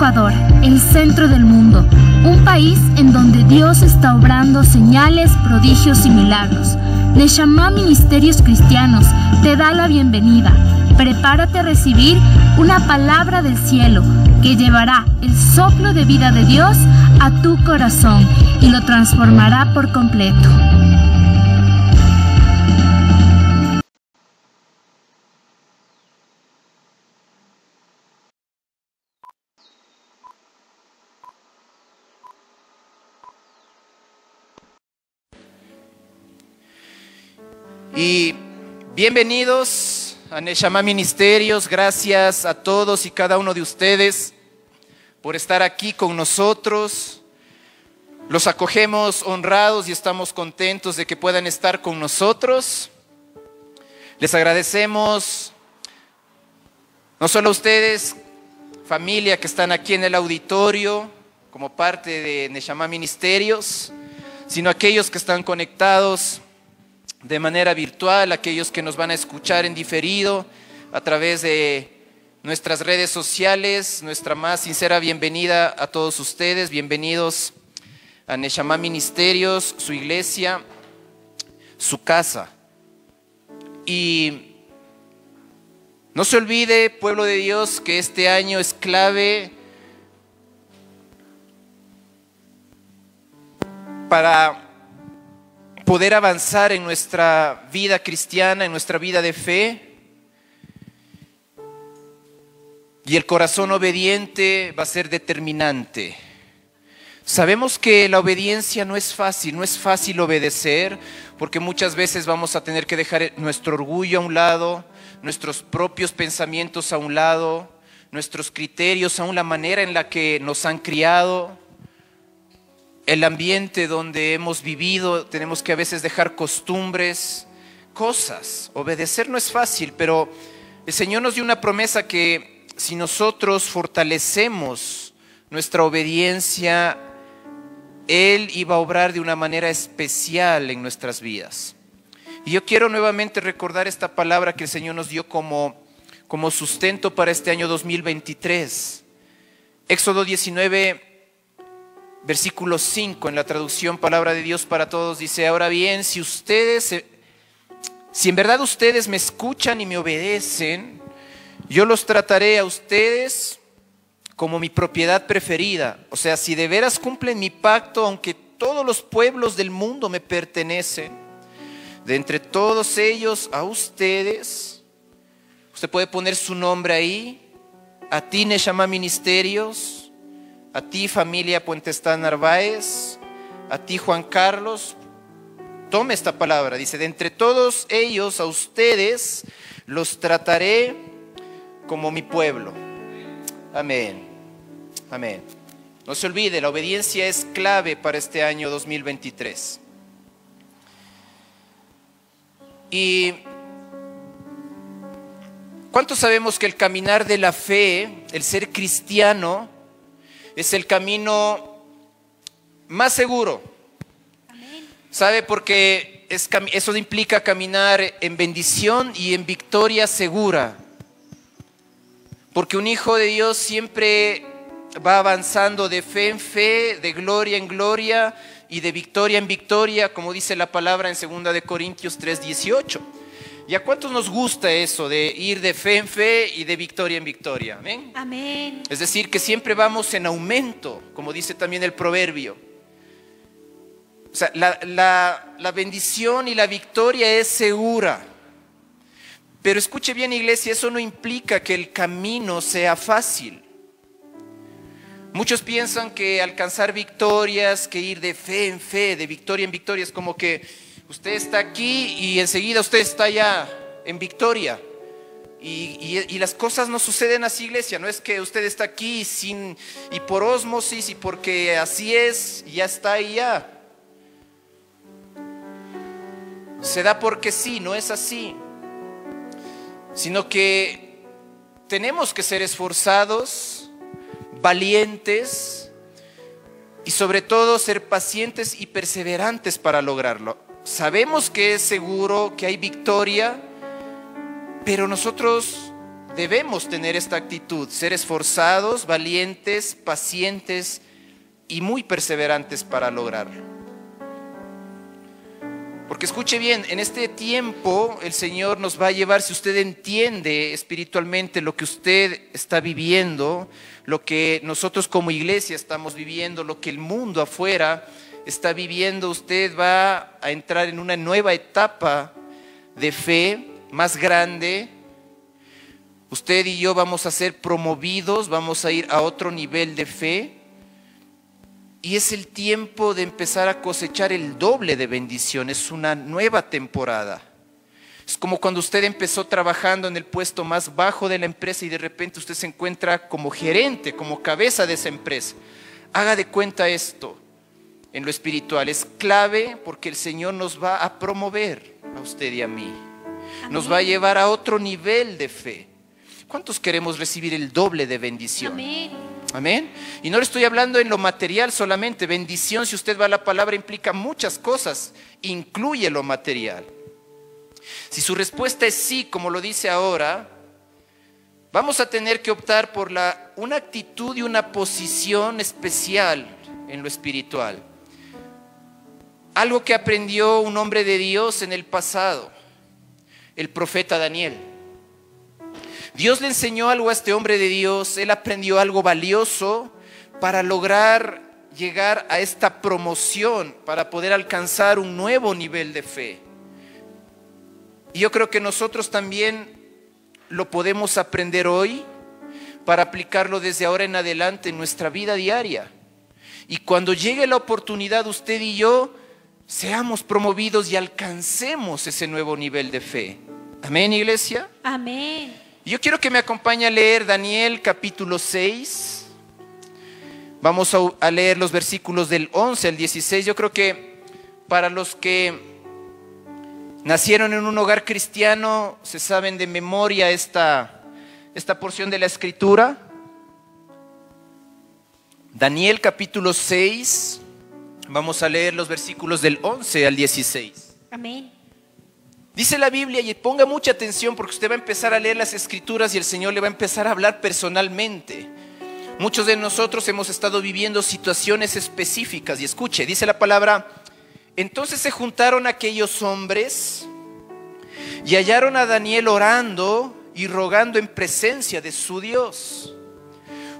Ecuador, el centro del mundo, un país en donde Dios está obrando señales, prodigios y milagros. Neshama Ministerios Cristianos te da la bienvenida. Prepárate a recibir una palabra del cielo que llevará el soplo de vida de Dios a tu corazón y lo transformará por completo. Y bienvenidos a Neshama Ministerios. Gracias a todos y cada uno de ustedes por estar aquí con nosotros. Los acogemos honrados y estamos contentos de que puedan estar con nosotros. Les agradecemos no solo a ustedes, familia que están aquí en el auditorio como parte de Neshama Ministerios, sino a aquellos que están conectados de manera virtual, aquellos que nos van a escuchar en diferido a través de nuestras redes sociales. Nuestra más sincera bienvenida a todos ustedes. Bienvenidos a Neshama Ministerios, su iglesia, su casa. Y no se olvide, pueblo de Dios, que este año es clave para poder avanzar en nuestra vida cristiana, en nuestra vida de fe. Y el corazón obediente va a ser determinante. Sabemos que la obediencia no es fácil obedecer, porque muchas veces vamos a tener que dejar nuestro orgullo a un lado, nuestros propios pensamientos a un lado, nuestros criterios, aún la manera en la que nos han criado, el ambiente donde hemos vivido. Tenemos que a veces dejar costumbres, cosas. Obedecer no es fácil, pero el Señor nos dio una promesa que si nosotros fortalecemos nuestra obediencia, Él iba a obrar de una manera especial en nuestras vidas. Y yo quiero nuevamente recordar esta palabra que el Señor nos dio como sustento para este año 2023. Éxodo 19, versículo 5, en la traducción Palabra de Dios para Todos, dice: ahora bien, si en verdad ustedes me escuchan y me obedecen, yo los trataré a ustedes como mi propiedad preferida. O sea, si de veras cumplen mi pacto, aunque todos los pueblos del mundo me pertenecen, de entre todos ellos a ustedes, usted puede poner su nombre ahí, a ti Neshama Ministerios, a ti familia Puentestán Narváez, a ti Juan Carlos. Tome esta palabra, dice: de entre todos ellos a ustedes los trataré como mi pueblo. Amén, amén. No se olvide, la obediencia es clave para este año 2023. Y ¿cuántos sabemos que el caminar de la fe, el ser cristiano, es el camino más seguro? Amén. ¿Sabe? Porque eso implica caminar en bendición y en victoria segura. Porque un hijo de Dios siempre va avanzando de fe en fe, de gloria en gloria y de victoria en victoria, como dice la palabra en 2 de Corintios 3:18. ¿Y a cuántos nos gusta eso de ir de fe en fe y de victoria en victoria? ¿Amén? Amén. Es decir, que siempre vamos en aumento, como dice también el proverbio. O sea, la bendición y la victoria es segura. Pero escuche bien, iglesia, eso no implica que el camino sea fácil. Muchos piensan que alcanzar victorias, que ir de fe en fe, de victoria en victoria, es como que usted está aquí y enseguida usted está allá en victoria. Y las cosas no suceden así, iglesia. No es que usted está aquí y por ósmosis y porque así es, y ya está y ya. Se da porque sí, no es así. Sino que tenemos que ser esforzados, valientes y sobre todo ser pacientes y perseverantes para lograrlo. Sabemos que es seguro, que hay victoria, pero nosotros debemos tener esta actitud, ser esforzados, valientes, pacientes y muy perseverantes para lograrlo. Porque escuche bien, en este tiempo el Señor nos va a llevar, si usted entiende espiritualmente lo que usted está viviendo, lo que nosotros como iglesia estamos viviendo, lo que el mundo afuera está viviendo, usted va a entrar en una nueva etapa de fe más grande. Usted y yo vamos a ser promovidos, vamos a ir a otro nivel de fe. Y es el tiempo de empezar a cosechar el doble de bendiciones, es una nueva temporada. Es como cuando usted empezó trabajando en el puesto más bajo de la empresa y de repente usted se encuentra como gerente, como cabeza de esa empresa. Haga de cuenta esto en lo espiritual, es clave porque el Señor nos va a promover a usted y a mí. Amén. Nos va a llevar a otro nivel de fe. ¿Cuántos queremos recibir el doble de bendición? Amén. Amén. Y no le estoy hablando en lo material solamente. Bendición, si usted va a la palabra, implica muchas cosas, incluye lo material. Si su respuesta es sí, como lo dice ahora, vamos a tener que optar por una actitud y una posición especial en lo espiritual. Algo que aprendió un hombre de Dios en el pasado, el profeta Daniel. Dios le enseñó algo a este hombre de Dios, él aprendió algo valioso para lograr llegar a esta promoción, para poder alcanzar un nuevo nivel de fe. Y yo creo que nosotros también lo podemos aprender hoy para aplicarlo desde ahora en adelante en nuestra vida diaria. Y cuando llegue la oportunidad, usted y yo seamos promovidos y alcancemos ese nuevo nivel de fe. Amén, iglesia. Amén. Yo quiero que me acompañe a leer Daniel capítulo 6. Vamos a leer los versículos del 11 al 16. Yo creo que para los que nacieron en un hogar cristiano se saben de memoria esta porción de la escritura. Daniel capítulo 6. Vamos a leer los versículos del 11 al 16. Amén. Dice la Biblia, y ponga mucha atención porque usted va a empezar a leer las escrituras y el Señor le va a empezar a hablar personalmente. Muchos de nosotros hemos estado viviendo situaciones específicas y escuche, dice la palabra: entonces se juntaron aquellos hombres y hallaron a Daniel orando y rogando en presencia de su Dios.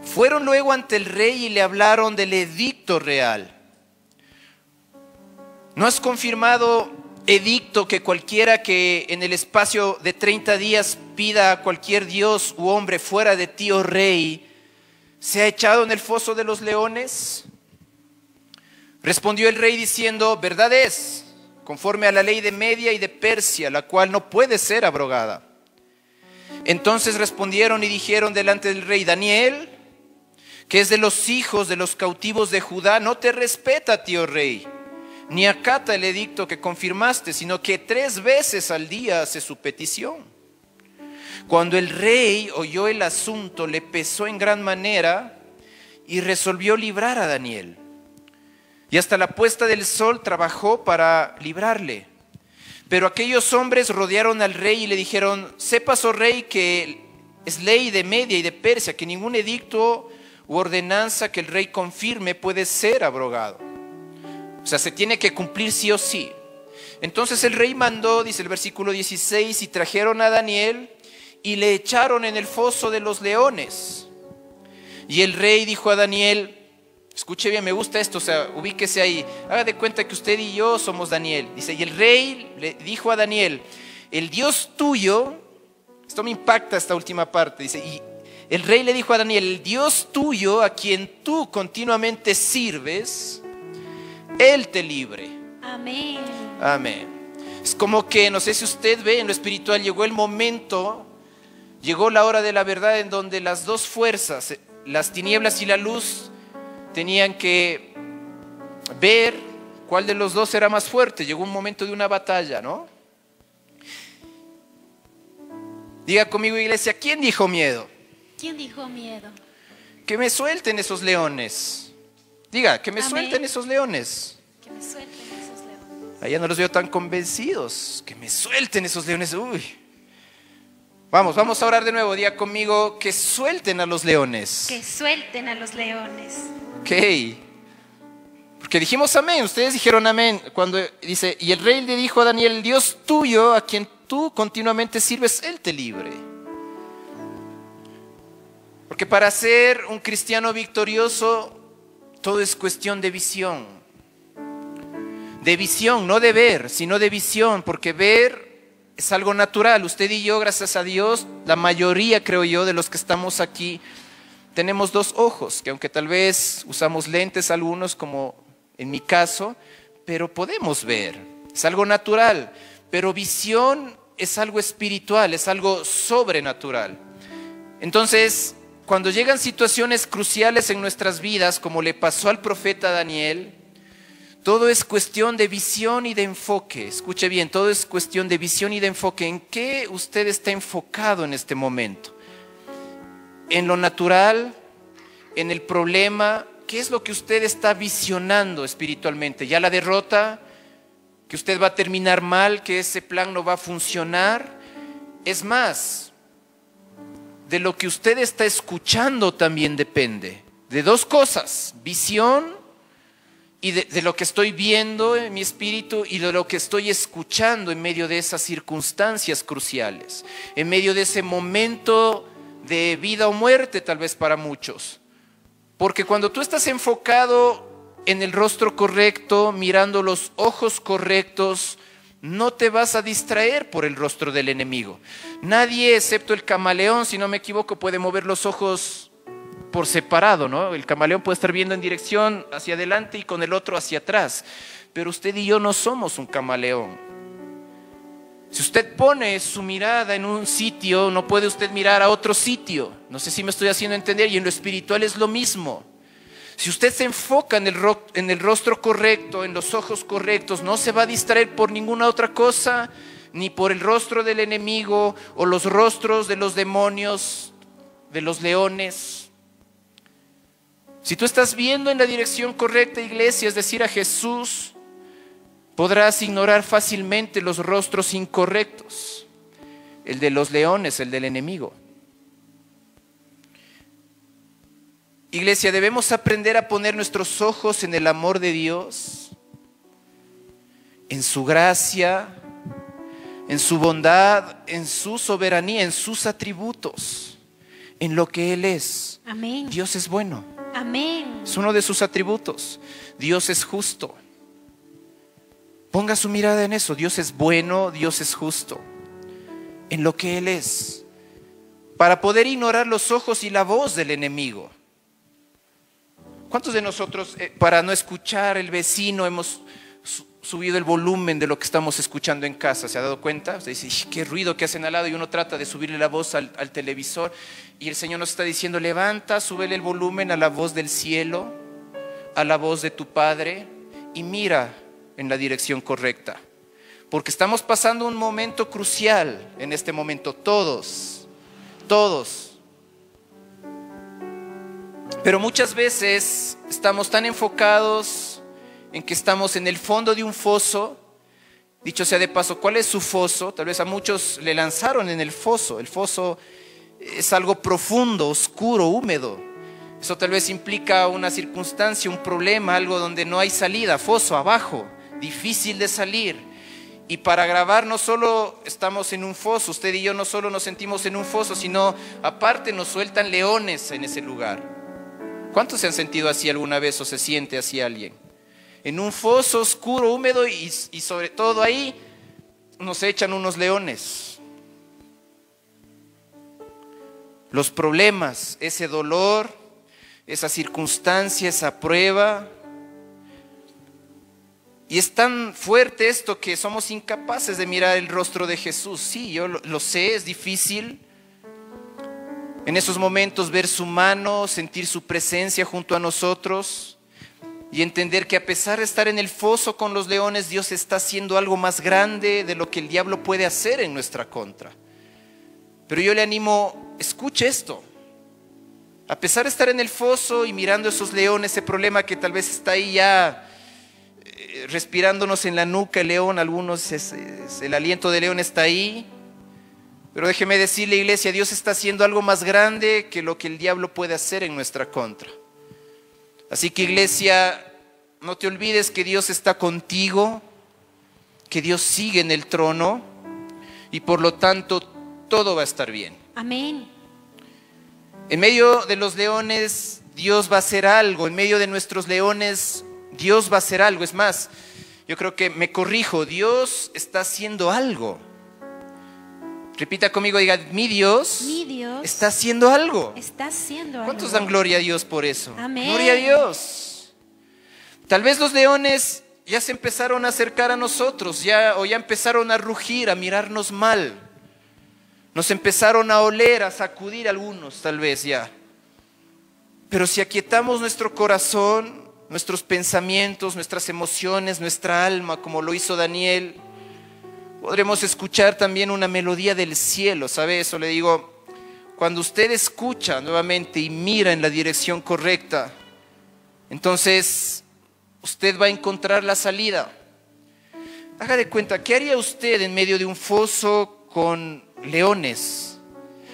Fueron luego ante el rey y le hablaron del edicto real. ¿No has confirmado, edicto, que cualquiera que en el espacio de 30 días pida a cualquier dios u hombre fuera de ti, oh rey, sea echado en el foso de los leones? Respondió el rey diciendo: verdad es, conforme a la ley de Media y de Persia, la cual no puede ser abrogada. Entonces respondieron y dijeron delante del rey: Daniel, que es de los hijos de los cautivos de Judá, no te respeta a ti, oh rey, ni acata el edicto que confirmaste, sino que 3 veces al día hace su petición. Cuando el rey oyó el asunto, le pesó en gran manera y resolvió librar a Daniel. Y hasta la puesta del sol trabajó para librarle. Pero aquellos hombres rodearon al rey y le dijeron: sepas, oh rey, que es ley de Media y de Persia, que ningún edicto u ordenanza que el rey confirme puede ser abrogado. O sea, se tiene que cumplir sí o sí. Entonces el rey mandó, dice el versículo 16, y trajeron a Daniel y le echaron en el foso de los leones. Y el rey dijo a Daniel, escuche bien, me gusta esto, o sea, ubíquese ahí, haga de cuenta que usted y yo somos Daniel. Dice, y el rey le dijo a Daniel: el Dios tuyo, esto me impacta esta última parte, dice, y el rey le dijo a Daniel: el Dios tuyo, a quien tú continuamente sirves, Él te libre. Amén. Amén. Es como que, no sé si usted ve en lo espiritual, llegó el momento, llegó la hora de la verdad en donde las dos fuerzas, las tinieblas y la luz, tenían que ver cuál de los dos era más fuerte. Llegó un momento de una batalla, ¿no? Diga conmigo, iglesia, ¿quién dijo miedo? ¿Quién dijo miedo? Que me suelten esos leones. Diga, que me Amén. suelten esos leones. Que me suelten esos leones. Allá no los veo tan convencidos. Que me suelten esos leones. Uy. Vamos a orar de nuevo. Diga conmigo, que suelten a los leones. Que suelten a los leones. Ok. Porque dijimos amén, ustedes dijeron amén. Cuando dice, y el rey le dijo a Daniel, el Dios tuyo, a quien tú continuamente sirves, Él te libre. Porque para ser un cristiano victorioso, todo es cuestión de visión. De visión, no de ver, sino de visión, porque ver es algo natural. Usted y yo, gracias a Dios, la mayoría, creo yo, de los que estamos aquí, tenemos dos ojos, que aunque tal vez usamos lentes algunos, como en mi caso, pero podemos ver. Es algo natural, pero visión es algo espiritual, es algo sobrenatural. Entonces, cuando llegan situaciones cruciales en nuestras vidas, como le pasó al profeta Daniel, todo es cuestión de visión y de enfoque. Escuche bien, todo es cuestión de visión y de enfoque. ¿En qué usted está enfocado en este momento? ¿En lo natural? ¿En el problema? ¿Qué es lo que usted está visionando espiritualmente? ¿Ya la derrota? ¿Que usted va a terminar mal? ¿Que ese plan no va a funcionar? Es más, de lo que usted está escuchando también depende. De dos cosas, visión y de lo que estoy viendo en mi espíritu y de lo que estoy escuchando en medio de esas circunstancias cruciales, en medio de ese momento de vida o muerte tal vez para muchos. Porque cuando tú estás enfocado en el rostro correcto, mirando los ojos correctos, no te vas a distraer por el rostro del enemigo. Nadie, excepto el camaleón, si no me equivoco, puede mover los ojos por separado, ¿no? El camaleón puede estar viendo en dirección hacia adelante y con el otro hacia atrás. Pero usted y yo no somos un camaleón. Si usted pone su mirada en un sitio, no puede usted mirar a otro sitio. No sé si me estoy haciendo entender, y en lo espiritual es lo mismo. Si usted se enfoca en el rostro correcto, en los ojos correctos, no se va a distraer por ninguna otra cosa, ni por el rostro del enemigo o los rostros de los demonios, de los leones. Si tú estás viendo en la dirección correcta, iglesia, es decir, a Jesús, podrás ignorar fácilmente los rostros incorrectos, el de los leones, el del enemigo. Iglesia, debemos aprender a poner nuestros ojos en el amor de Dios, en su gracia, en su bondad, en su soberanía, en sus atributos, en lo que Él es. Amén. Dios es bueno. Amén. Es uno de sus atributos. Dios es justo. Ponga su mirada en eso. Dios es bueno, Dios es justo, en lo que Él es, para poder ignorar los ojos y la voz del enemigo. ¿Cuántos de nosotros, para no escuchar el vecino, hemos subido el volumen de lo que estamos escuchando en casa? ¿Se ha dado cuenta? Usted dice, qué ruido que hacen al lado, y uno trata de subirle la voz al televisor, y el Señor nos está diciendo, levanta, súbele el volumen a la voz del cielo, a la voz de tu Padre, y mira en la dirección correcta, porque estamos pasando un momento crucial en este momento, todos. Pero muchas veces estamos tan enfocados en que estamos en el fondo de un foso. Dicho sea de paso, ¿cuál es su foso? Tal vez a muchos le lanzaron en el foso. El foso es algo profundo, oscuro, húmedo. Eso tal vez implica una circunstancia, un problema, algo donde no hay salida. Foso, abajo, difícil de salir. Y para grabar no solo estamos en un foso, usted y yo no solo nos sentimos en un foso, sino aparte nos sueltan leones en ese lugar. ¿Cuántos se han sentido así alguna vez o se siente así alguien? En un foso oscuro, húmedo, y sobre todo ahí nos echan unos leones. Los problemas, ese dolor, esa circunstancia, esa prueba. Y es tan fuerte esto que somos incapaces de mirar el rostro de Jesús. Sí, yo lo sé, es difícil. En esos momentos ver su mano, sentir su presencia junto a nosotros y entender que a pesar de estar en el foso con los leones, Dios está haciendo algo más grande de lo que el diablo puede hacer en nuestra contra. Pero yo le animo, escuche esto. A pesar de estar en el foso y mirando esos leones, ese problema que tal vez está ahí ya respirándonos en la nuca, el león, algunos, el aliento de león está ahí. Pero déjeme decirle, iglesia, Dios está haciendo algo más grande que lo que el diablo puede hacer en nuestra contra. Así que, iglesia, no te olvides que Dios está contigo, que Dios sigue en el trono y por lo tanto todo va a estar bien. Amén. En medio de los leones, Dios va a hacer algo. En medio de nuestros leones, Dios va a hacer algo. Es más, yo creo que me corrijo, Dios está haciendo algo. Repita conmigo, diga, mi Dios está haciendo algo. Está haciendo algo. ¿Cuántos dan gloria a Dios por eso? Amén. Gloria a Dios. Tal vez los leones ya se empezaron a acercar a nosotros, ya empezaron a rugir, a mirarnos mal. Nos empezaron a oler, a sacudir algunos, tal vez ya. Pero si aquietamos nuestro corazón, nuestros pensamientos, nuestras emociones, nuestra alma, como lo hizo Daniel, podremos escuchar también una melodía del cielo. ¿Sabe eso? Le digo, cuando usted escucha nuevamente y mira en la dirección correcta, entonces usted va a encontrar la salida. Haga de cuenta, ¿qué haría usted en medio de un foso con leones?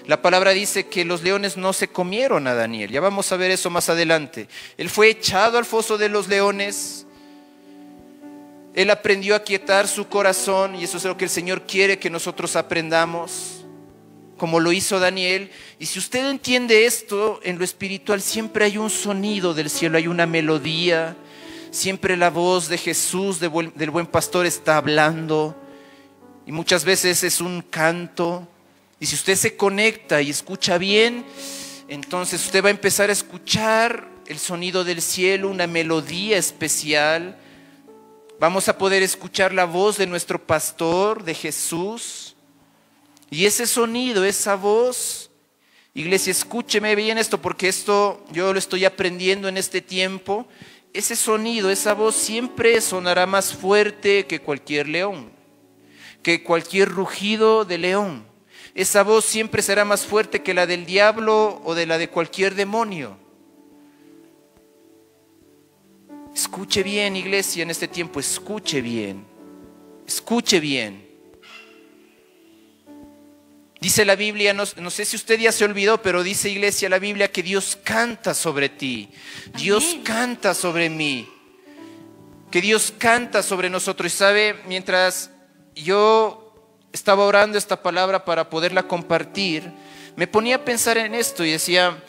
La palabra dice que los leones no se comieron a Daniel. Ya vamos a ver eso más adelante. Él fue echado al foso de los leones. Él aprendió a quietar su corazón y eso es lo que el Señor quiere que nosotros aprendamos, como lo hizo Daniel. Y si usted entiende esto, en lo espiritual siempre hay un sonido del cielo, hay una melodía. Siempre la voz de Jesús, del buen pastor, está hablando. Y muchas veces es un canto. Y si usted se conecta y escucha bien, entonces usted va a empezar a escuchar el sonido del cielo, una melodía especial. Vamos a poder escuchar la voz de nuestro pastor, de Jesús. Y ese sonido, esa voz, iglesia, escúcheme bien esto, porque esto yo lo estoy aprendiendo en este tiempo. Ese sonido, esa voz siempre sonará más fuerte que cualquier león, que cualquier rugido de león. Esa voz siempre será más fuerte que la del diablo o de la de cualquier demonio. Escuche bien, iglesia, en este tiempo, escuche bien. Escuche bien. Dice la Biblia, no sé si usted ya se olvidó, pero dice, iglesia, la Biblia, que Dios canta sobre ti. Dios Amén. canta sobre mí. Que Dios canta sobre nosotros. Y sabe, mientras yo estaba orando esta palabra para poderla compartir, me ponía a pensar en esto y decía,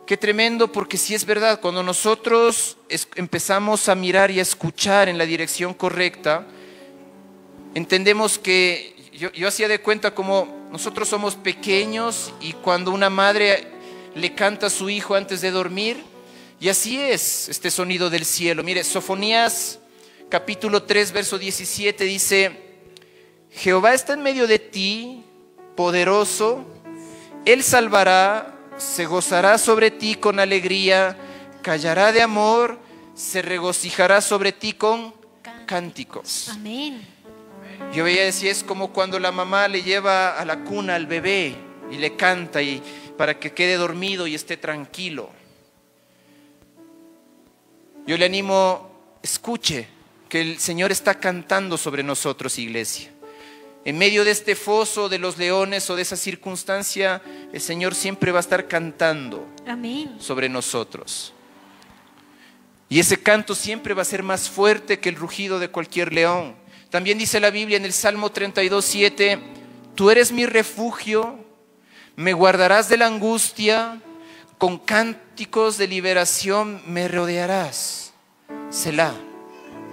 qué tremendo, porque sí es verdad, cuando nosotros empezamos a mirar y a escuchar en la dirección correcta, entendemos que yo hacía de cuenta como nosotros somos pequeños y cuando una madre le canta a su hijo antes de dormir, y así es este sonido del cielo. Mire, Sofonías capítulo 3, verso 17 dice, Jehová está en medio de ti, poderoso, Él salvará, se gozará sobre ti con alegría, callará de amor, se regocijará sobre ti con cánticos. Amén. Yo veía decir, es como cuando la mamá le lleva a la cuna al bebé y le canta y para que quede dormido y esté tranquilo. Yo le animo, escuche que el Señor está cantando sobre nosotros, iglesia. En medio de este foso de los leones o de esa circunstancia, el Señor siempre va a estar cantando Amén. sobre nosotros. Y ese canto siempre va a ser más fuerte que el rugido de cualquier león. También dice la Biblia en el Salmo 32:7, tú eres mi refugio, me guardarás de la angustia, con cánticos de liberación me rodearás. Selah.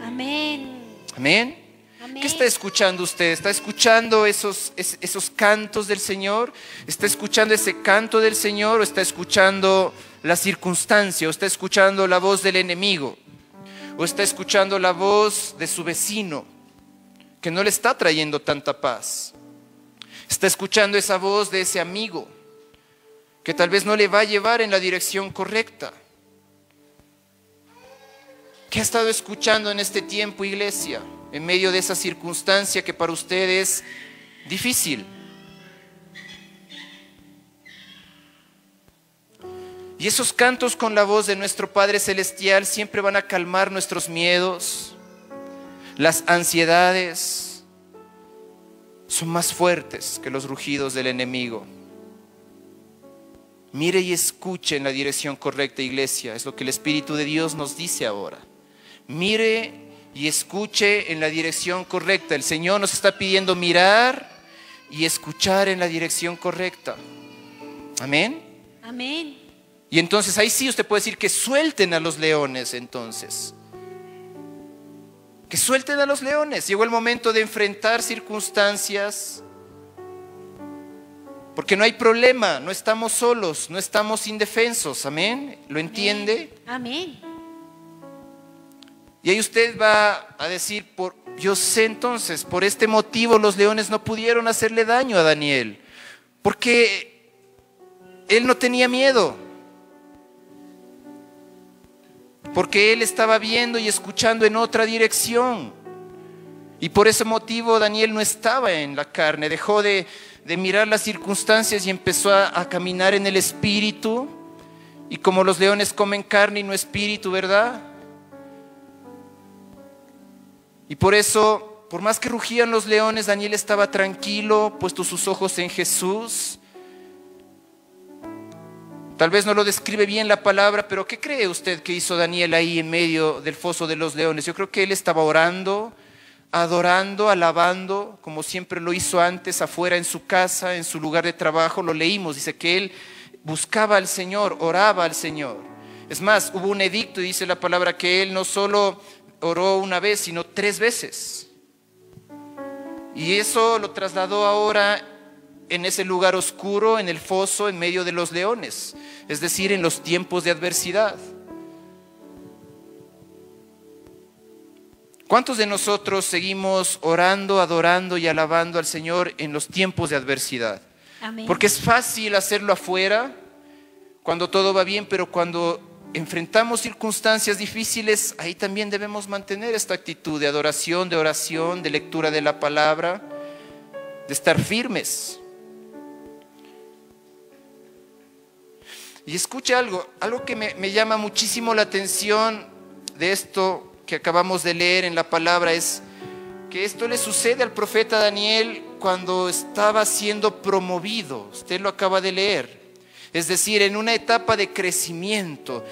Amén. Amén. Amén. ¿Qué está escuchando usted? ¿Está escuchando esos cantos del Señor? ¿Está escuchando ese canto del Señor o está escuchando la circunstancia? ¿O está escuchando la voz del enemigo? ¿O está escuchando la voz de su vecino que no le está trayendo tanta paz? ¿Está escuchando esa voz de ese amigo que tal vez no le va a llevar en la dirección correcta? ¿Qué ha estado escuchando en este tiempo, iglesia? En medio de esa circunstancia que para usted es difícil. Y esos cantos con la voz de nuestro Padre Celestial siempre van a calmar nuestros miedos, las ansiedades. son más fuertes que los rugidos del enemigo. Mire y escuche en la dirección correcta, iglesia. Es lo que el Espíritu de Dios nos dice ahora. Mire y escuche en la dirección correcta. El Señor nos está pidiendo mirar y escuchar en la dirección correcta. Amén. Amén. Y entonces ahí sí usted puede decir que suelten a los leones entonces. Que suelten a los leones. Llegó el momento de enfrentar circunstancias. Porque no hay problema, no estamos solos, no estamos indefensos. Amén. ¿Lo entiende? Amén. Y ahí usted va a decir, yo sé entonces, por este motivo los leones no pudieron hacerle daño a Daniel. Porque él no tenía miedo. Porque él estaba viendo y escuchando en otra dirección. Y por ese motivo Daniel no estaba en la carne, dejó de mirar las circunstancias y empezó a caminar en el espíritu. Y como los leones comen carne y no espíritu, ¿verdad? Y por eso, por más que rugían los leones, Daniel estaba tranquilo, puesto sus ojos en Jesús. Tal vez no lo describe bien la palabra, pero ¿qué cree usted que hizo Daniel ahí en medio del foso de los leones? Yo creo que él estaba orando, adorando, alabando, como siempre lo hizo antes, afuera en su casa, en su lugar de trabajo. Lo leímos, dice que él buscaba al Señor, oraba al Señor. Es más, hubo un edicto y dice la palabra que él no solo oró una vez, sino 3 veces. Y eso lo trasladó ahora en ese lugar oscuro, en el foso, en medio de los leones, es decir, en los tiempos de adversidad. ¿Cuántos de nosotros seguimos orando, adorando y alabando al Señor en los tiempos de adversidad? Amén. Porque es fácil hacerlo afuera, cuando todo va bien, pero cuando enfrentamos circunstancias difíciles, ahí también debemos mantener esta actitud de adoración, de oración, de lectura de la palabra, de estar firmes. Y escuche algo que me llama muchísimo la atención de esto que acabamos de leer en la palabra, es que esto le sucede al profeta Daniel cuando estaba siendo promovido. Usted lo acaba de leer. Es decir, en una etapa de crecimiento.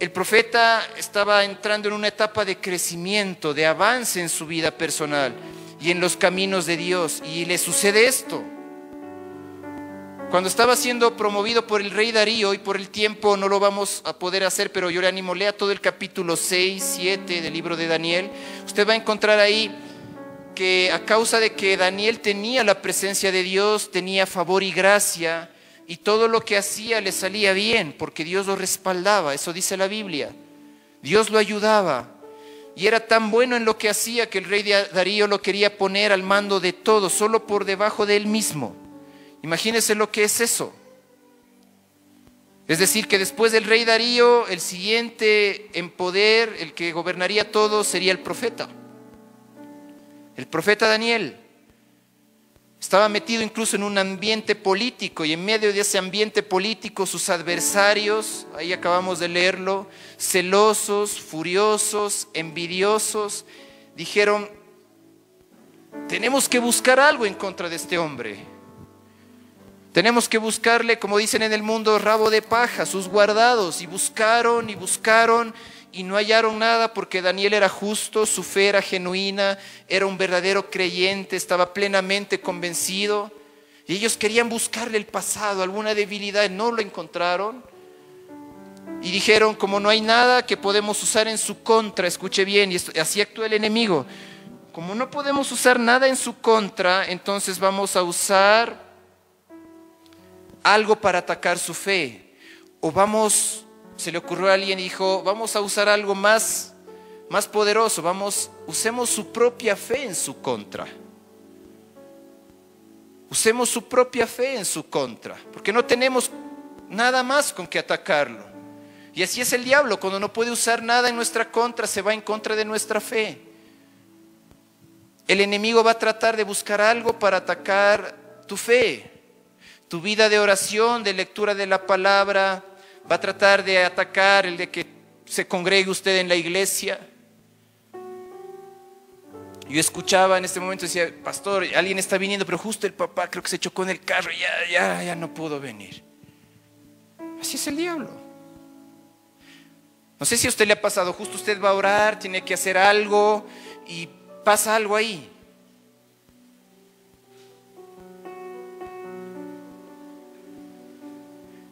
El profeta estaba entrando en una etapa de crecimiento, de avance en su vida personal y en los caminos de Dios. Y le sucede esto. Cuando estaba siendo promovido por el rey Darío, y por el tiempo no lo vamos a poder hacer, pero yo le animo, lea todo el capítulo 6, 7 del libro de Daniel. Usted va a encontrar ahí que a causa de que Daniel tenía la presencia de Dios, tenía favor y gracia, y todo lo que hacía le salía bien, porque Dios lo respaldaba. Eso dice la Biblia. Dios lo ayudaba. Y era tan bueno en lo que hacía que el rey Darío lo quería poner al mando de todo, solo por debajo de él mismo. Imagínense lo que es eso. Es decir, que después del rey Darío, el siguiente en poder, el que gobernaría todo, sería el profeta. El profeta Daniel estaba metido incluso en un ambiente político, y en medio de ese ambiente político sus adversarios, ahí acabamos de leerlo, celosos, furiosos, envidiosos, dijeron: tenemos que buscar algo en contra de este hombre. Tenemos que buscarle, como dicen en el mundo, rabo de paja, sus guardados. Y buscaron y no hallaron nada, porque Daniel era justo, su fe era genuina, era un verdadero creyente, estaba plenamente convencido. Y ellos querían buscarle el pasado, alguna debilidad, no lo encontraron. Y dijeron: como no hay nada que podemos usar en su contra, escuche bien, y así actúa el enemigo. Como no podemos usar nada en su contra, entonces vamos a usar algo para atacar su fe. O se le ocurrió a alguien y dijo: vamos a usar algo más poderoso, usemos su propia fe en su contra. Usemos su propia fe en su contra, porque no tenemos nada más con que atacarlo. Y así es el diablo, cuando no puede usar nada en nuestra contra, se va en contra de nuestra fe. El enemigo va a tratar de buscar algo para atacar tu fe. Tu vida de oración, de lectura de la palabra, va a tratar de atacar el de que se congregue usted en la iglesia. Yo escuchaba en este momento, decía, pastor, alguien está viniendo, pero justo el papá creo que se chocó en el carro y ya no pudo venir. Así es el diablo. No sé si a usted le ha pasado, justo usted va a orar, tiene que hacer algo y pasa algo ahí.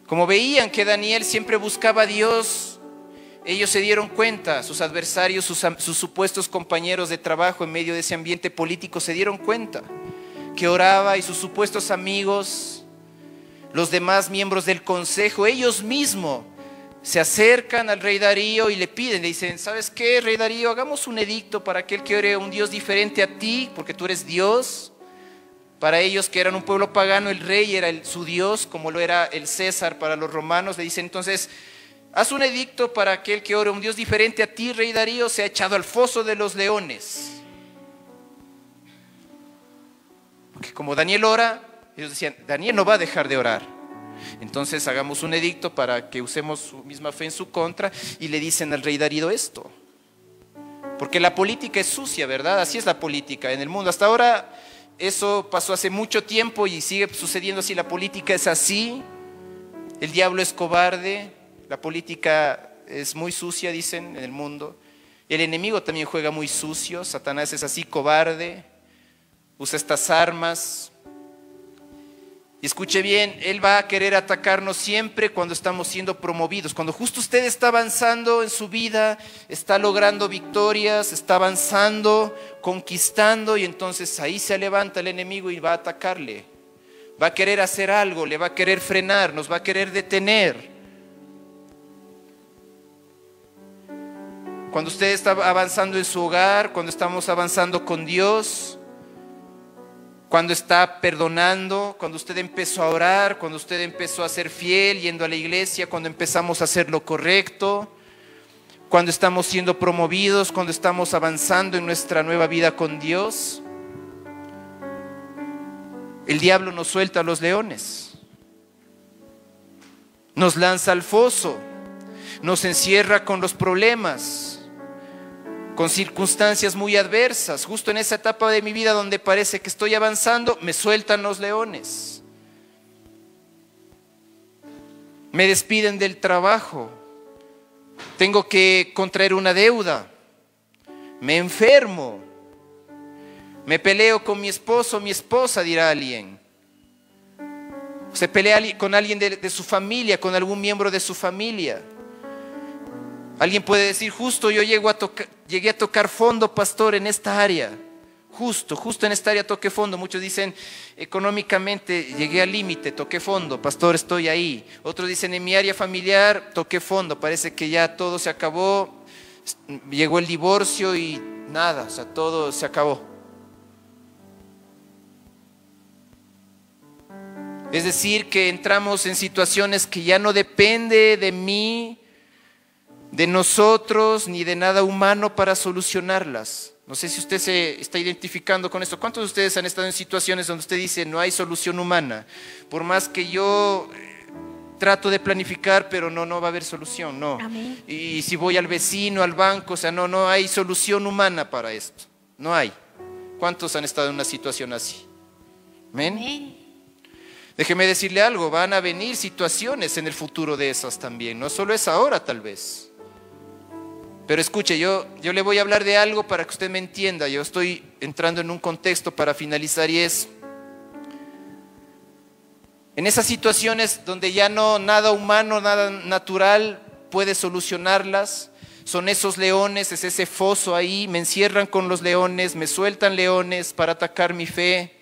Como veían que Daniel siempre buscaba a Dios, ellos se dieron cuenta, sus adversarios, sus supuestos compañeros de trabajo en medio de ese ambiente político se dieron cuenta que oraba, y sus supuestos amigos, los demás miembros del consejo, ellos mismos se acercan al rey Darío y le piden, le dicen, ¿sabes qué, rey Darío? Hagamos un edicto para aquel que ore a un Dios diferente a ti, porque tú eres Dios. Para ellos, que eran un pueblo pagano, el rey era su Dios, como lo era el César para los romanos. Le dicen, entonces, haz un edicto para aquel que ore a un Dios diferente a ti, rey Darío, sea echado al foso de los leones. Porque como Daniel ora, ellos decían, Daniel no va a dejar de orar. Entonces hagamos un edicto para que usemos su misma fe en su contra, y le dicen al rey Darío esto. Porque la política es sucia, ¿verdad? Así es la política en el mundo. Hasta ahora eso pasó hace mucho tiempo y sigue sucediendo así. La política es así. El diablo es cobarde. La política es muy sucia, dicen, en el mundo. El enemigo también juega muy sucio. Satanás es así, cobarde. Usa estas armas. Y escuche bien, él va a querer atacarnos siempre cuando estamos siendo promovidos. Cuando justo usted está avanzando en su vida, está logrando victorias, está avanzando, conquistando, y entonces ahí se levanta el enemigo y va a atacarle. Va a querer hacer algo, le va a querer frenar, nos va a querer detener. Cuando usted está avanzando en su hogar, cuando estamos avanzando con Dios, cuando está perdonando, cuando usted empezó a orar, cuando usted empezó a ser fiel, yendo a la iglesia, cuando empezamos a hacer lo correcto, cuando estamos siendo promovidos, cuando estamos avanzando en nuestra nueva vida con Dios, el diablo nos suelta a los leones, nos lanza al foso, nos encierra con los problemas, con circunstancias muy adversas. Justo en esa etapa de mi vida donde parece que estoy avanzando, me sueltan los leones. Me despiden del trabajo. Tengo que contraer una deuda. Me enfermo. Me peleo con mi esposo o mi esposa, dirá alguien. Se pelea con alguien de su familia, con algún miembro de su familia. Alguien puede decir, justo yo llegué a tocar fondo, pastor, en esta área. Justo en esta área toqué fondo. Muchos dicen, económicamente llegué al límite, toqué fondo, pastor, estoy ahí. Otros dicen, en mi área familiar toqué fondo, parece que ya todo se acabó. Llegó el divorcio y nada, o sea, todo se acabó. Es decir, que entramos en situaciones que ya no depende de mí, de nosotros, ni de nada humano para solucionarlas. No sé si usted se está identificando con esto. ¿Cuántos de ustedes han estado en situaciones donde usted dice no hay solución humana? Por más que yo trato de planificar, pero no va a haber solución, no. Amén. Y si voy al vecino, al banco, o sea, no hay solución humana para esto. No hay. ¿Cuántos han estado en una situación así? ¿Amén? Amén. Déjeme decirle algo, van a venir situaciones en el futuro de esas también. No solo es ahora, tal vez. Pero escuche, yo le voy a hablar de algo para que usted me entienda. Yo estoy entrando en un contexto para finalizar, y es en esas situaciones donde ya nada humano, nada natural puede solucionarlas. Son esos leones, es ese foso ahí, me encierran con los leones, me sueltan leones para atacar mi fe.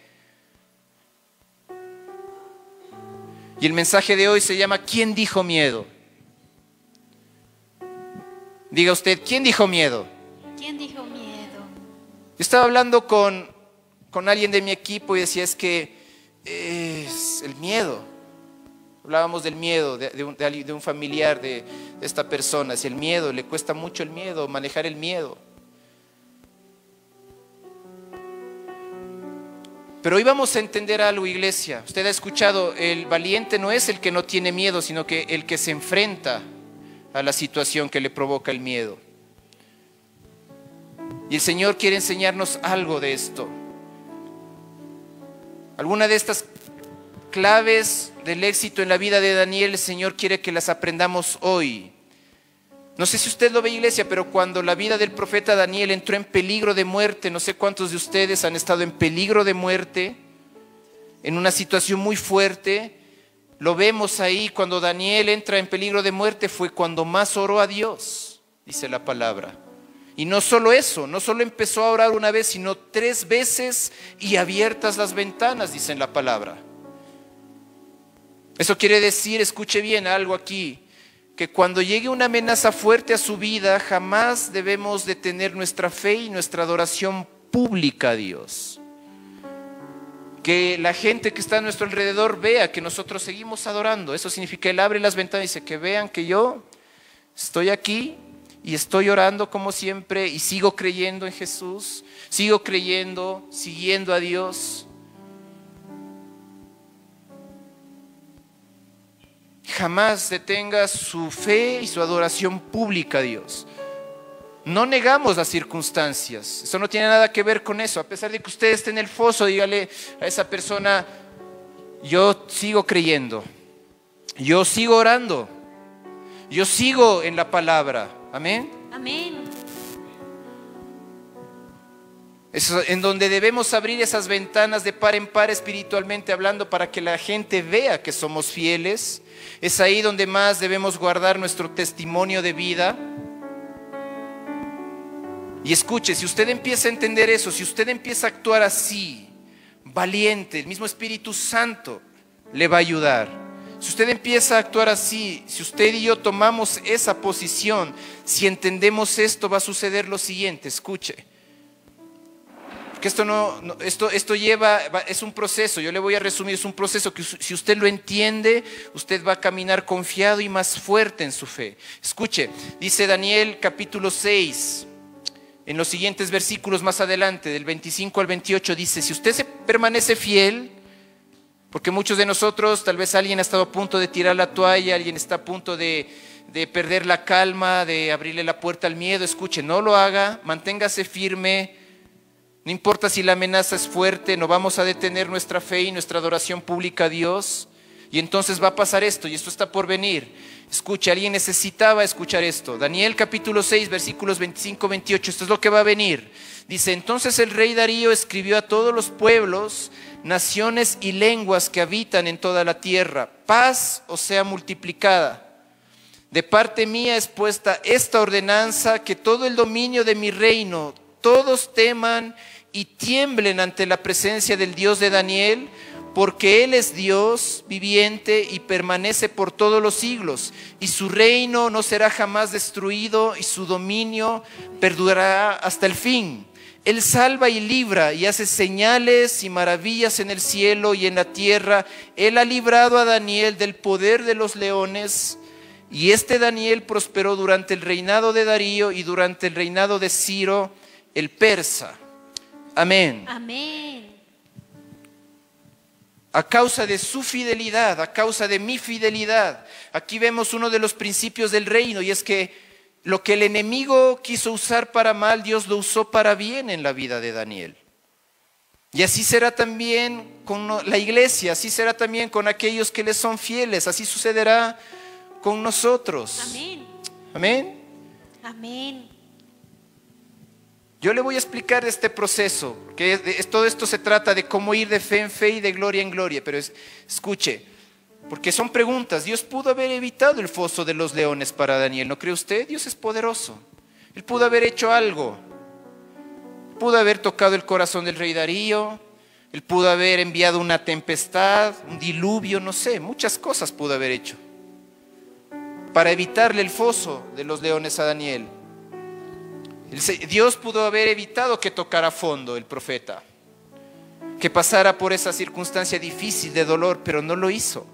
Y el mensaje de hoy se llama ¿quién dijo miedo? Diga usted, ¿quién dijo miedo? ¿Quién dijo miedo? Yo estaba hablando con alguien de mi equipo y decía, es que es el miedo. Hablábamos del miedo de un familiar de esta persona. Es el miedo, le cuesta mucho el miedo, manejar el miedo. Pero hoy vamos a entender algo, iglesia. Usted ha escuchado, el valiente no es el que no tiene miedo, sino que el que se enfrenta a la situación que le provoca el miedo. Y el Señor quiere enseñarnos algo de esto. Alguna de estas claves del éxito en la vida de Daniel, el Señor quiere que las aprendamos hoy. No sé si usted lo ve, iglesia, pero cuando la vida del profeta Daniel entró en peligro de muerte, no sé cuántos de ustedes han estado en peligro de muerte, en una situación muy fuerte. Lo vemos ahí, cuando Daniel entra en peligro de muerte fue cuando más oró a Dios, dice la palabra. Y no solo eso, no solo empezó a orar una vez, sino 3 veces y abiertas las ventanas, dice en la palabra. Eso quiere decir, escuche bien algo aquí, que cuando llegue una amenaza fuerte a su vida, jamás debemos detener nuestra fe y nuestra adoración pública a Dios. Que la gente que está a nuestro alrededor vea que nosotros seguimos adorando. Eso significa, Él abre las ventanas y dice que vean que yo estoy aquí y estoy orando como siempre y sigo creyendo en Jesús, sigo creyendo, siguiendo a Dios. Jamás detenga su fe y su adoración pública a Dios. No negamos las circunstancias, eso no tiene nada que ver con eso. A pesar de que usted esté en el foso, dígale a esa persona: yo sigo creyendo, yo sigo orando, yo sigo en la palabra. Amén. Amén. Es en donde debemos abrir esas ventanas de par en par espiritualmente hablando, para que la gente vea que somos fieles. Es ahí donde más debemos guardar nuestro testimonio de vida. Y escuche, si usted empieza a entender eso, si usted empieza a actuar así, valiente, el mismo Espíritu Santo le va a ayudar. Si usted empieza a actuar así, si usted y yo tomamos esa posición, si entendemos esto, va a suceder lo siguiente. Escuche, porque esto lleva, es un proceso. Yo le voy a resumir, es un proceso que si usted lo entiende, usted va a caminar confiado y más fuerte en su fe. Escuche, dice Daniel capítulo 6, en los siguientes versículos más adelante, del 25 al 28, dice: si usted se permanece fiel, porque muchos de nosotros, tal vez alguien ha estado a punto de tirar la toalla, alguien está a punto de perder la calma, de abrirle la puerta al miedo. Escuche, no lo haga, manténgase firme. No importa si la amenaza es fuerte, no vamos a detener nuestra fe y nuestra adoración pública a Dios. Y entonces va a pasar esto, y esto está por venir. Escuche, alguien necesitaba escuchar esto. Daniel capítulo 6, versículos 25-28, esto es lo que va a venir. Dice: entonces el rey Darío escribió a todos los pueblos, naciones y lenguas que habitan en toda la tierra: paz os sea multiplicada. De parte mía es puesta esta ordenanza, que todo el dominio de mi reino todos teman y tiemblen ante la presencia del Dios de Daniel, porque Él es Dios viviente y permanece por todos los siglos, y su reino no será jamás destruido, y su dominio perdurará hasta el fin. Él salva y libra y hace señales y maravillas en el cielo y en la tierra. Él ha librado a Daniel del poder de los leones, y este Daniel prosperó durante el reinado de Darío y durante el reinado de Ciro el persa. Amén. Amén. A causa de su fidelidad, a causa de mi fidelidad. Aquí vemos uno de los principios del reino, y es que lo que el enemigo quiso usar para mal, Dios lo usó para bien en la vida de Daniel. Y así será también con la iglesia, así será también con aquellos que les son fieles, así sucederá con nosotros. Amén. Amén. Amén. Yo le voy a explicar este proceso, que todo esto se trata de cómo ir de fe en fe y de gloria en gloria, pero escuche, porque son preguntas. Dios pudo haber evitado el foso de los leones para Daniel, ¿no cree usted? Dios es poderoso. Él pudo haber hecho algo. Pudo haber tocado el corazón del rey Darío. Él pudo haber enviado una tempestad, un diluvio, no sé, muchas cosas pudo haber hecho para evitarle el foso de los leones a Daniel. Dios pudo haber evitado que tocara fondo el profeta, que pasara por esa circunstancia difícil de dolor, pero no lo hizo.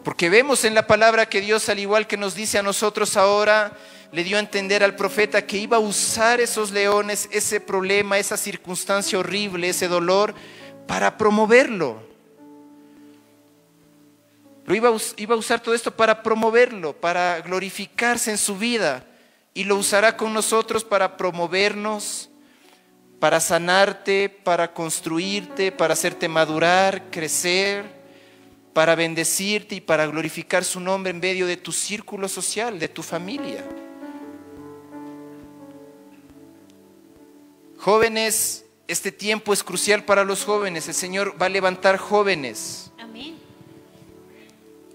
Porque vemos en la palabra que Dios, al igual que nos dice a nosotros ahora, le dio a entender al profeta que iba a usar esos leones, ese problema, esa circunstancia horrible, ese dolor, para promoverlo. Iba a usar todo esto para promoverlo, para glorificarse en su vida. Y lo usará con nosotros para promovernos, para sanarte, para construirte, para hacerte madurar, crecer, para bendecirte y para glorificar su nombre en medio de tu círculo social, de tu familia. Jóvenes, este tiempo es crucial para los jóvenes. El Señor va a levantar jóvenes. Amén.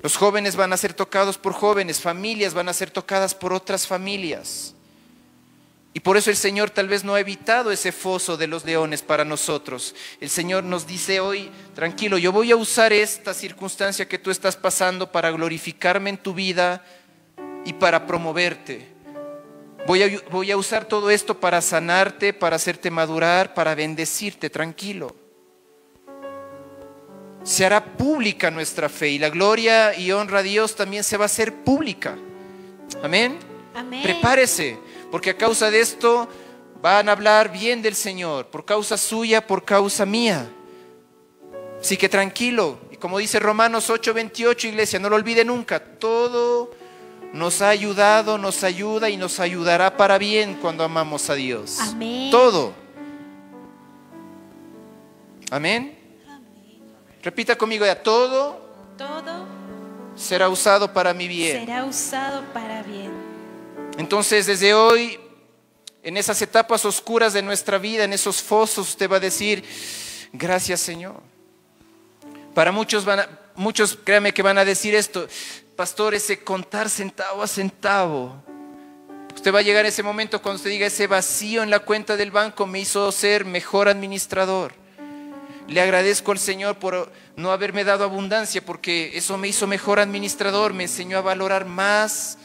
Los jóvenes van a ser tocados por jóvenes, familias van a ser tocadas por otras familias. Y por eso el Señor tal vez no ha evitado ese foso de los leones para nosotros. El Señor nos dice hoy, tranquilo, yo voy a usar esta circunstancia que tú estás pasando para glorificarme en tu vida y para promoverte. Voy a usar todo esto para sanarte, para hacerte madurar, para bendecirte, tranquilo. Se hará pública nuestra fe y la gloria y honra a Dios también se va a hacer pública. Amén. Amén. Prepárese, porque a causa de esto van a hablar bien del Señor, por causa suya, por causa mía. Así que tranquilo, y como dice Romanos 8:28, iglesia, no lo olvide nunca, todo nos ha ayudado, nos ayuda y nos ayudará para bien cuando amamos a Dios. Amén. Todo. Amén. Repita conmigo ya, todo será usado para mi bien. Será usado para bien. Entonces desde hoy, en esas etapas oscuras de nuestra vida, en esos fosos, usted va a decir, gracias Señor. Para muchos créame que van a decir esto, pastor, ese contar centavo a centavo. Usted va a llegar a ese momento cuando usted diga, ese vacío en la cuenta del banco me hizo ser mejor administrador. Le agradezco al Señor por no haberme dado abundancia, porque eso me hizo mejor administrador, me enseñó a valorar más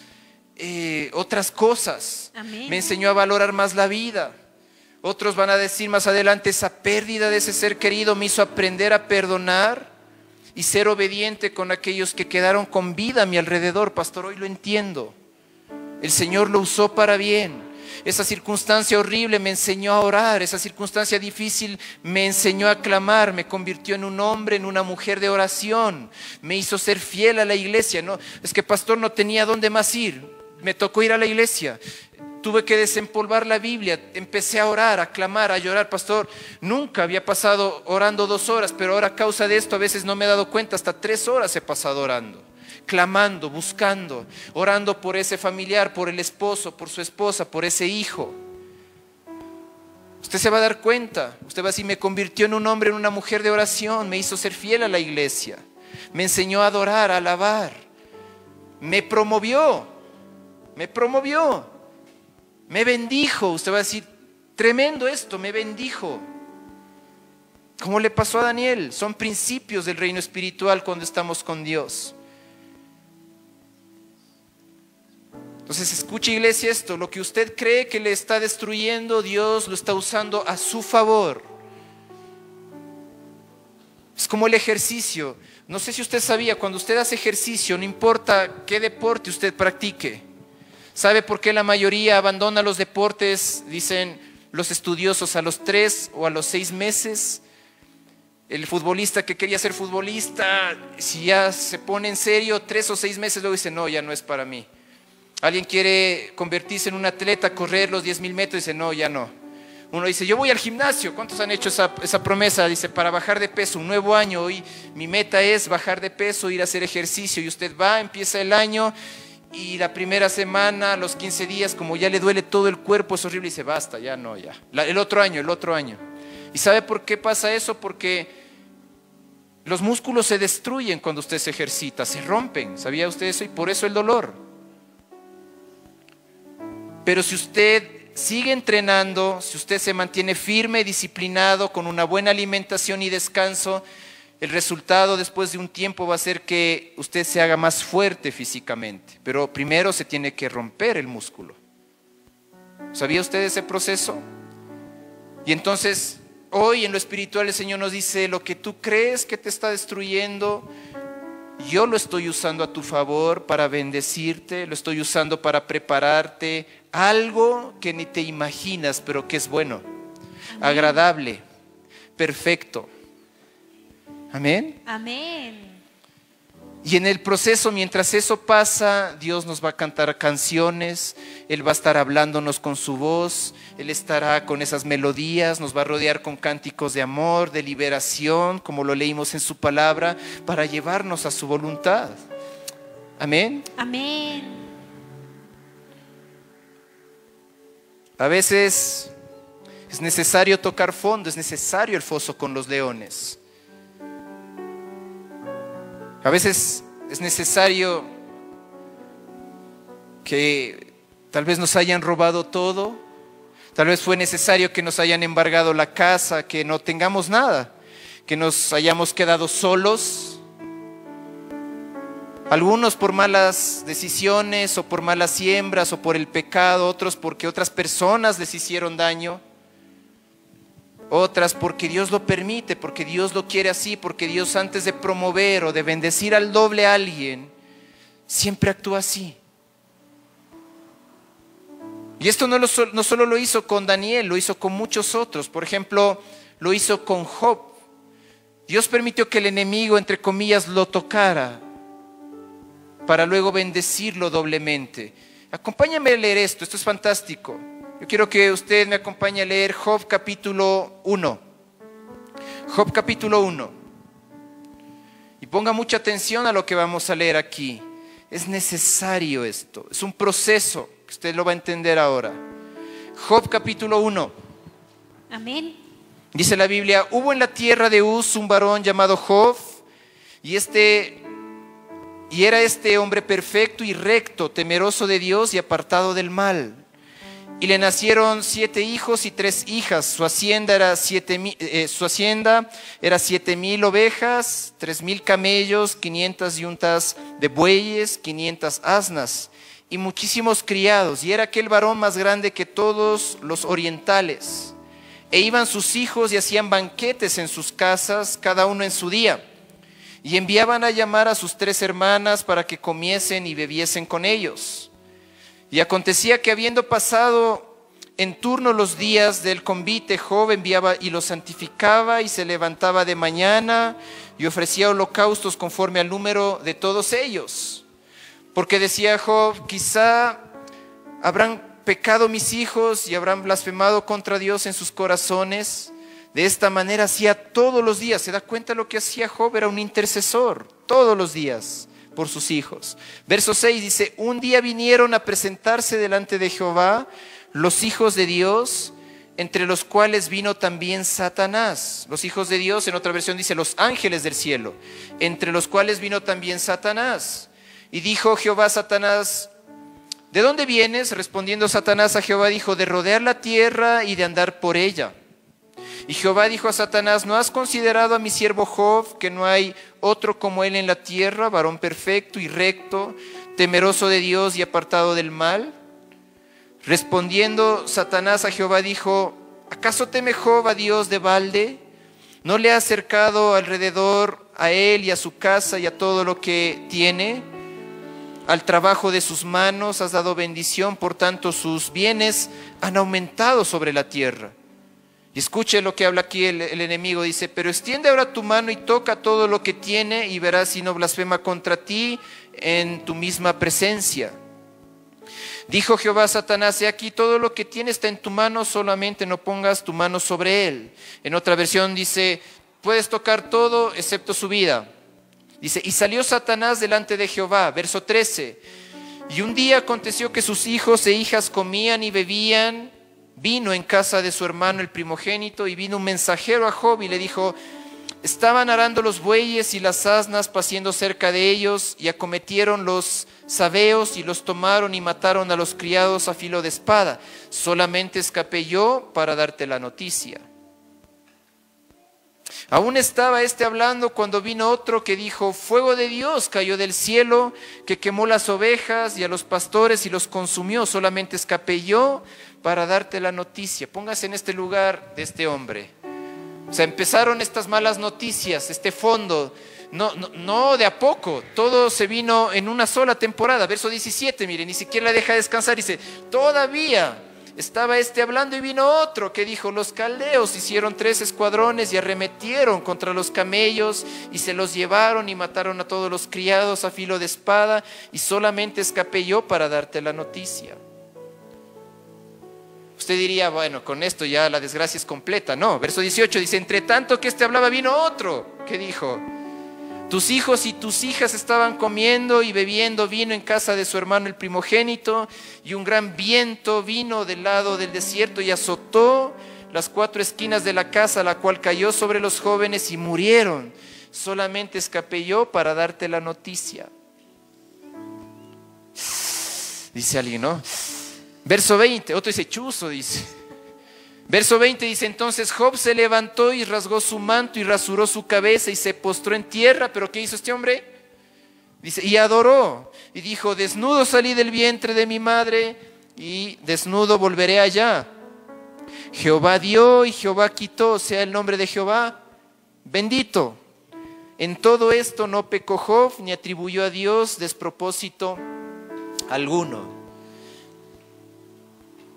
otras cosas. Amén. Me enseñó a valorar más la vida. Otros van a decir más adelante, esa pérdida de ese ser querido me hizo aprender a perdonar y ser obediente con aquellos que quedaron con vida a mi alrededor. Pastor, hoy lo entiendo. El Señor lo usó para bien. Esa circunstancia horrible me enseñó a orar, esa circunstancia difícil me enseñó a clamar, me convirtió en un hombre, en una mujer de oración, me hizo ser fiel a la iglesia. No, es que pastor, no tenía dónde más ir, me tocó ir a la iglesia, tuve que desempolvar la Biblia, empecé a orar, a clamar, a llorar. Pastor, nunca había pasado orando 2 horas, pero ahora a causa de esto a veces no me he dado cuenta, hasta 3 horas he pasado orando. Clamando, buscando, orando por ese familiar, por el esposo, por su esposa, por ese hijo. Usted se va a dar cuenta, usted va a decir, me convirtió en un hombre, en una mujer de oración, me hizo ser fiel a la iglesia, me enseñó a adorar, a alabar, me promovió, me bendijo. Usted va a decir, tremendo esto, me bendijo. Como le pasó a Daniel, son principios del reino espiritual cuando estamos con Dios. Entonces escuche, iglesia, esto, lo que usted cree que le está destruyendo, Dios lo está usando a su favor. Es como el ejercicio. No sé si usted sabía, cuando usted hace ejercicio, no importa qué deporte usted practique. ¿Sabe por qué la mayoría abandona los deportes? Dicen los estudiosos, a los 3 o a los 6 meses. El futbolista que quería ser futbolista, si ya se pone en serio, 3 o 6 meses luego dice, no, ya no es para mí. Alguien quiere convertirse en un atleta, correr los 10,000 metros, dice, no, ya no. Uno dice, yo voy al gimnasio. ¿Cuántos han hecho esa promesa? Dice, para bajar de peso, un nuevo año. Hoy mi meta es bajar de peso, ir a hacer ejercicio. Y usted va, empieza el año y la primera semana, los 15 días, como ya le duele todo el cuerpo, es horrible, y dice, basta, ya no, ya. El otro año. ¿Y sabe por qué pasa eso? Porque los músculos se destruyen cuando usted se ejercita, se rompen. ¿Sabía usted eso? Y por eso el dolor. Pero si usted sigue entrenando, si usted se mantiene firme, disciplinado, con una buena alimentación y descanso, el resultado después de un tiempo va a ser que usted se haga más fuerte físicamente. Pero primero se tiene que romper el músculo. ¿Sabía usted ese proceso? Y entonces, hoy en lo espiritual el Señor nos dice, lo que tú crees que te está destruyendo, yo lo estoy usando a tu favor para bendecirte, lo estoy usando para prepararte algo que ni te imaginas, pero que es bueno, amén, agradable, perfecto. Amén. Amén. Y en el proceso, mientras eso pasa, Dios nos va a cantar canciones, Él va a estar hablándonos con su voz, Él estará con esas melodías, nos va a rodear con cánticos de amor, de liberación, como lo leímos en su palabra, para llevarnos a su voluntad. Amén. Amén. A veces es necesario tocar fondo, es necesario el foso con los leones. A veces es necesario que tal vez nos hayan robado todo, tal vez fue necesario que nos hayan embargado la casa, que no tengamos nada, que nos hayamos quedado solos. Algunos por malas decisiones o por malas siembras o por el pecado, otros porque otras personas les hicieron daño. Otras porque Dios lo permite, porque Dios lo quiere así, porque Dios antes de promover o de bendecir al doble a alguien, siempre actúa así. Y esto no solo lo hizo con Daniel, lo hizo con muchos otros. Por ejemplo, lo hizo con Job. Dios permitió que el enemigo, entre comillas, lo tocara para luego bendecirlo doblemente. Acompáñame a leer esto es fantástico. Yo quiero que usted me acompañe a leer Job capítulo 1. Job capítulo 1. Y ponga mucha atención a lo que vamos a leer aquí. Es necesario esto. Es un proceso que usted lo va a entender ahora. Job capítulo 1. Amén. Dice la Biblia: hubo en la tierra de Uz un varón llamado Job, y era este hombre perfecto y recto, temeroso de Dios y apartado del mal. Y le nacieron 7 hijos y 3 hijas. Su hacienda era 7,000 ovejas, 3,000 camellos, 500 yuntas de bueyes, 500 asnas y muchísimos criados. Y era aquel varón más grande que todos los orientales. E iban sus hijos y hacían banquetes en sus casas, cada uno en su día. Y enviaban a llamar a sus 3 hermanas para que comiesen y bebiesen con ellos. Y acontecía que habiendo pasado en turno los días del convite, Job enviaba y los santificaba y se levantaba de mañana y ofrecía holocaustos conforme al número de todos ellos. Porque decía Job: quizá habrán pecado mis hijos y habrán blasfemado contra Dios en sus corazones. De esta manera hacía todos los días. ¿Se da cuenta lo que hacía Job? Era un intercesor todos los días por sus hijos. Verso 6 dice: un día vinieron a presentarse delante de Jehová los hijos de Dios, entre los cuales vino también Satanás. Los hijos de Dios, en otra versión dice los ángeles del cielo, entre los cuales vino también Satanás. Y dijo Jehová a Satanás: ¿de dónde vienes? Respondiendo Satanás a Jehová dijo: de rodear la tierra y de andar por ella. Y Jehová dijo a Satanás: ¿no has considerado a mi siervo Job, que no hay otro como él en la tierra, varón perfecto y recto, temeroso de Dios y apartado del mal? Respondiendo Satanás a Jehová dijo: ¿acaso teme Job a Dios de balde? ¿No le ha acercado alrededor a él y a su casa y a todo lo que tiene? Al trabajo de sus manos has dado bendición, por tanto sus bienes han aumentado sobre la tierra. Y escuche lo que habla aquí el enemigo, dice: pero extiende ahora tu mano y toca todo lo que tiene y verás si no blasfema contra ti en tu misma presencia. Dijo Jehová a Satanás: he aquí todo lo que tiene está en tu mano, solamente no pongas tu mano sobre él. En otra versión dice: puedes tocar todo excepto su vida. Dice: y salió Satanás delante de Jehová. Verso 13. Y un día aconteció que sus hijos e hijas comían y bebían vino en casa de su hermano el primogénito, y vino un mensajero a Job y le dijo: estaban arando los bueyes y las asnas paciendo cerca de ellos, y acometieron los sabeos y los tomaron y mataron a los criados a filo de espada. Solamente escapé yo para darte la noticia. Aún estaba hablando cuando vino otro que dijo: fuego de Dios cayó del cielo, que quemó las ovejas y a los pastores y los consumió. Solamente escapé yo para darte la noticia. Póngase en este lugar de este hombre. O sea, empezaron estas malas noticias, este fondo, no de a poco, todo se vino en una sola temporada. Verso 17, mire, ni siquiera la deja descansar, dice: todavía estaba este hablando y vino otro que dijo: los caldeos hicieron 3 escuadrones y arremetieron contra los camellos y se los llevaron y mataron a todos los criados a filo de espada, y solamente escapé yo para darte la noticia. Usted diría: bueno, con esto ya la desgracia es completa. No, verso 18 dice: entre tanto que este hablaba, vino otro que dijo: tus hijos y tus hijas estaban comiendo y bebiendo vino en casa de su hermano el primogénito, y un gran viento vino del lado del desierto y azotó las 4 esquinas de la casa, la cual cayó sobre los jóvenes y murieron. Solamente escapé yo para darte la noticia. Dice alguien, ¿no? Verso 20, otro dice: chuzo, dice. Verso 20 dice: entonces Job se levantó y rasgó su manto y rasuró su cabeza y se postró en tierra. ¿Pero qué hizo este hombre? Dice: y adoró y dijo: desnudo salí del vientre de mi madre y desnudo volveré allá. Jehová dio y Jehová quitó, sea el nombre de Jehová bendito. En todo esto no pecó Job ni atribuyó a Dios despropósito alguno.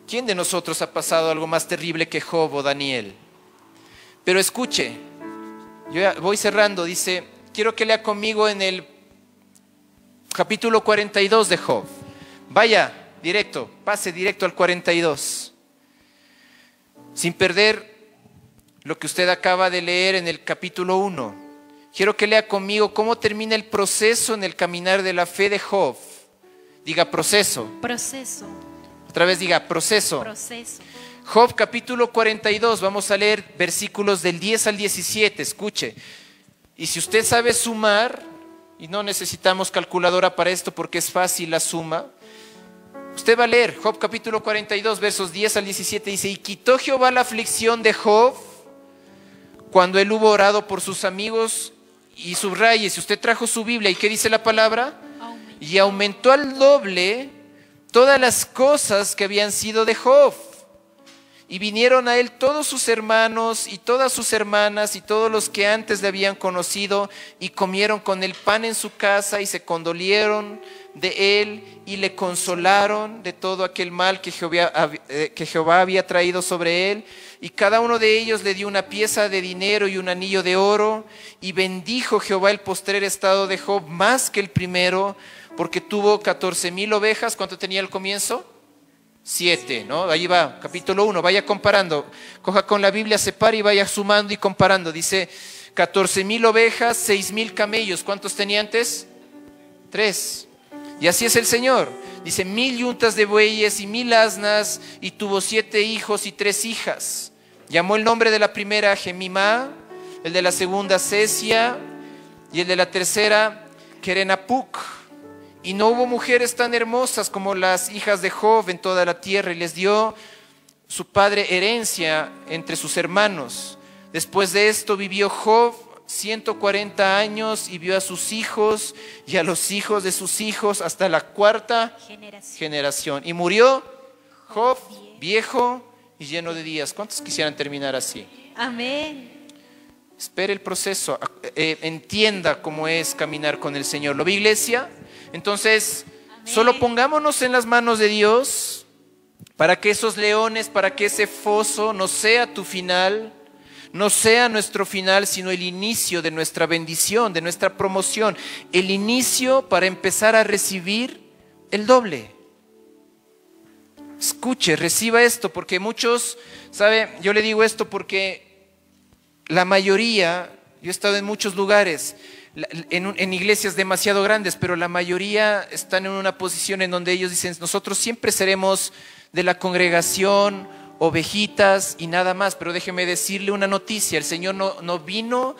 ¿Quién de nosotros ha pasado algo más terrible que Job o Daniel? Pero escuche, yo ya voy cerrando. Dice, quiero que lea conmigo en el capítulo 42 de Job. Vaya directo, pase directo al 42. Sin perder lo que usted acaba de leer en el capítulo 1. Quiero que lea conmigo cómo termina el proceso en el caminar de la fe de Job. Diga: proceso. Proceso. Otra vez diga: proceso. Proceso. Job capítulo 42, vamos a leer versículos del 10 al 17, escuche. Y si usted sabe sumar, y no necesitamos calculadora para esto porque es fácil la suma, usted va a leer Job capítulo 42, versos 10 al 17, dice: y quitó Jehová la aflicción de Job cuando él hubo orado por sus amigos. Y subraye, si usted trajo su Biblia, ¿y qué dice la palabra? Y aumentó al doble todas las cosas que habían sido de Job. Y vinieron a él todos sus hermanos y todas sus hermanas y todos los que antes le habían conocido, y comieron con él pan en su casa y se condolieron de él y le consolaron de todo aquel mal que Jehová había traído sobre él. Y cada uno de ellos le dio una pieza de dinero y un anillo de oro. Y bendijo Jehová el postrer estado de Job más que el primero, porque tuvo 14,000 ovejas. ¿Cuánto tenía al comienzo? 7, ¿no? Ahí va, capítulo 1, vaya comparando. Coja con la Biblia, separe y vaya sumando y comparando. Dice: 14,000 ovejas, 6,000 camellos. ¿Cuántos tenía antes? 3. Y así es el Señor. Dice: 1,000 yuntas de bueyes y 1,000 asnas, y tuvo 7 hijos y 3 hijas. Llamó el nombre de la primera Jemimá, el de la segunda Sesia, y el de la tercera Kerenapuc. Y no hubo mujeres tan hermosas como las hijas de Job en toda la tierra, y les dio su padre herencia entre sus hermanos. Después de esto vivió Job 140 años y vio a sus hijos y a los hijos de sus hijos hasta la 4ª generación. Y murió Job viejo y lleno de días. ¿Cuántos quisieran terminar así? Amén. Espere el proceso, entienda cómo es caminar con el Señor. ¿Lo ve, iglesia? Entonces, amén. Solo pongámonos en las manos de Dios para que esos leones, para que ese foso no sea tu final, no sea nuestro final, sino el inicio de nuestra bendición, de nuestra promoción, el inicio para empezar a recibir el doble. Escuche, reciba esto, porque muchos, ¿sabe? Yo le digo esto porque la mayoría, yo he estado en muchos lugares, en iglesias demasiado grandes, pero la mayoría están en una posición en donde ellos dicen: nosotros siempre seremos de la congregación, ovejitas y nada más. Pero déjeme decirle una noticia: el Señor no vino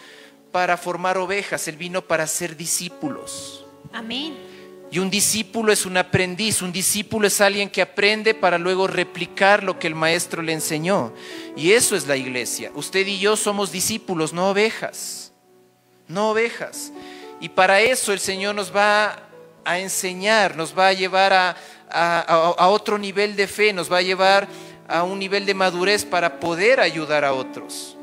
para formar ovejas, Él vino para ser discípulos. Amén. Y un discípulo es un aprendiz, un discípulo es alguien que aprende para luego replicar lo que el maestro le enseñó. Y eso es la iglesia. Usted y yo somos discípulos, no ovejas. No ovejas. Y para eso el Señor nos va a enseñar, nos va a llevar a otro nivel de fe, nos va a llevar a un nivel de madurez para poder ayudar a otros.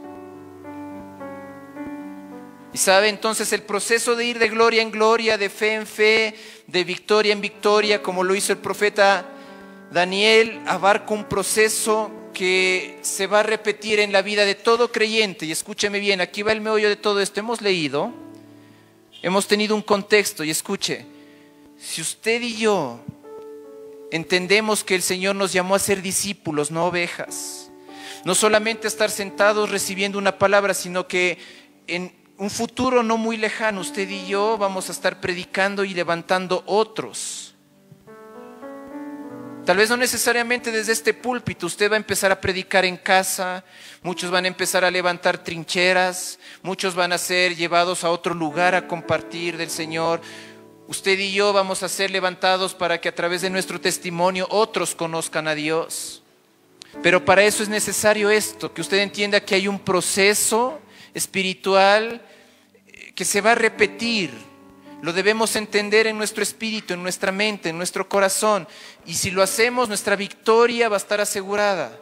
Y sabe, entonces el proceso de ir de gloria en gloria, de fe en fe, de victoria en victoria, como lo hizo el profeta Daniel abarca un proceso que se va a repetir en la vida de todo creyente. Y escúcheme bien, aquí va el meollo de todo esto. Hemos leído, hemos tenido un contexto y escuche, si usted y yo entendemos que el Señor nos llamó a ser discípulos, no ovejas, no solamente a estar sentados recibiendo una palabra, sino que en un futuro no muy lejano, usted y yo vamos a estar predicando y levantando otros. Tal vez no necesariamente desde este púlpito, usted va a empezar a predicar en casa, muchos van a empezar a levantar trincheras, muchos van a ser llevados a otro lugar a compartir del Señor. Usted y yo vamos a ser levantados para que a través de nuestro testimonio otros conozcan a Dios. Pero para eso es necesario esto, que usted entienda que hay un proceso espiritual que se va a repetir. Lo debemos entender en nuestro espíritu, en nuestra mente, en nuestro corazón. Y si lo hacemos, nuestra victoria va a estar asegurada.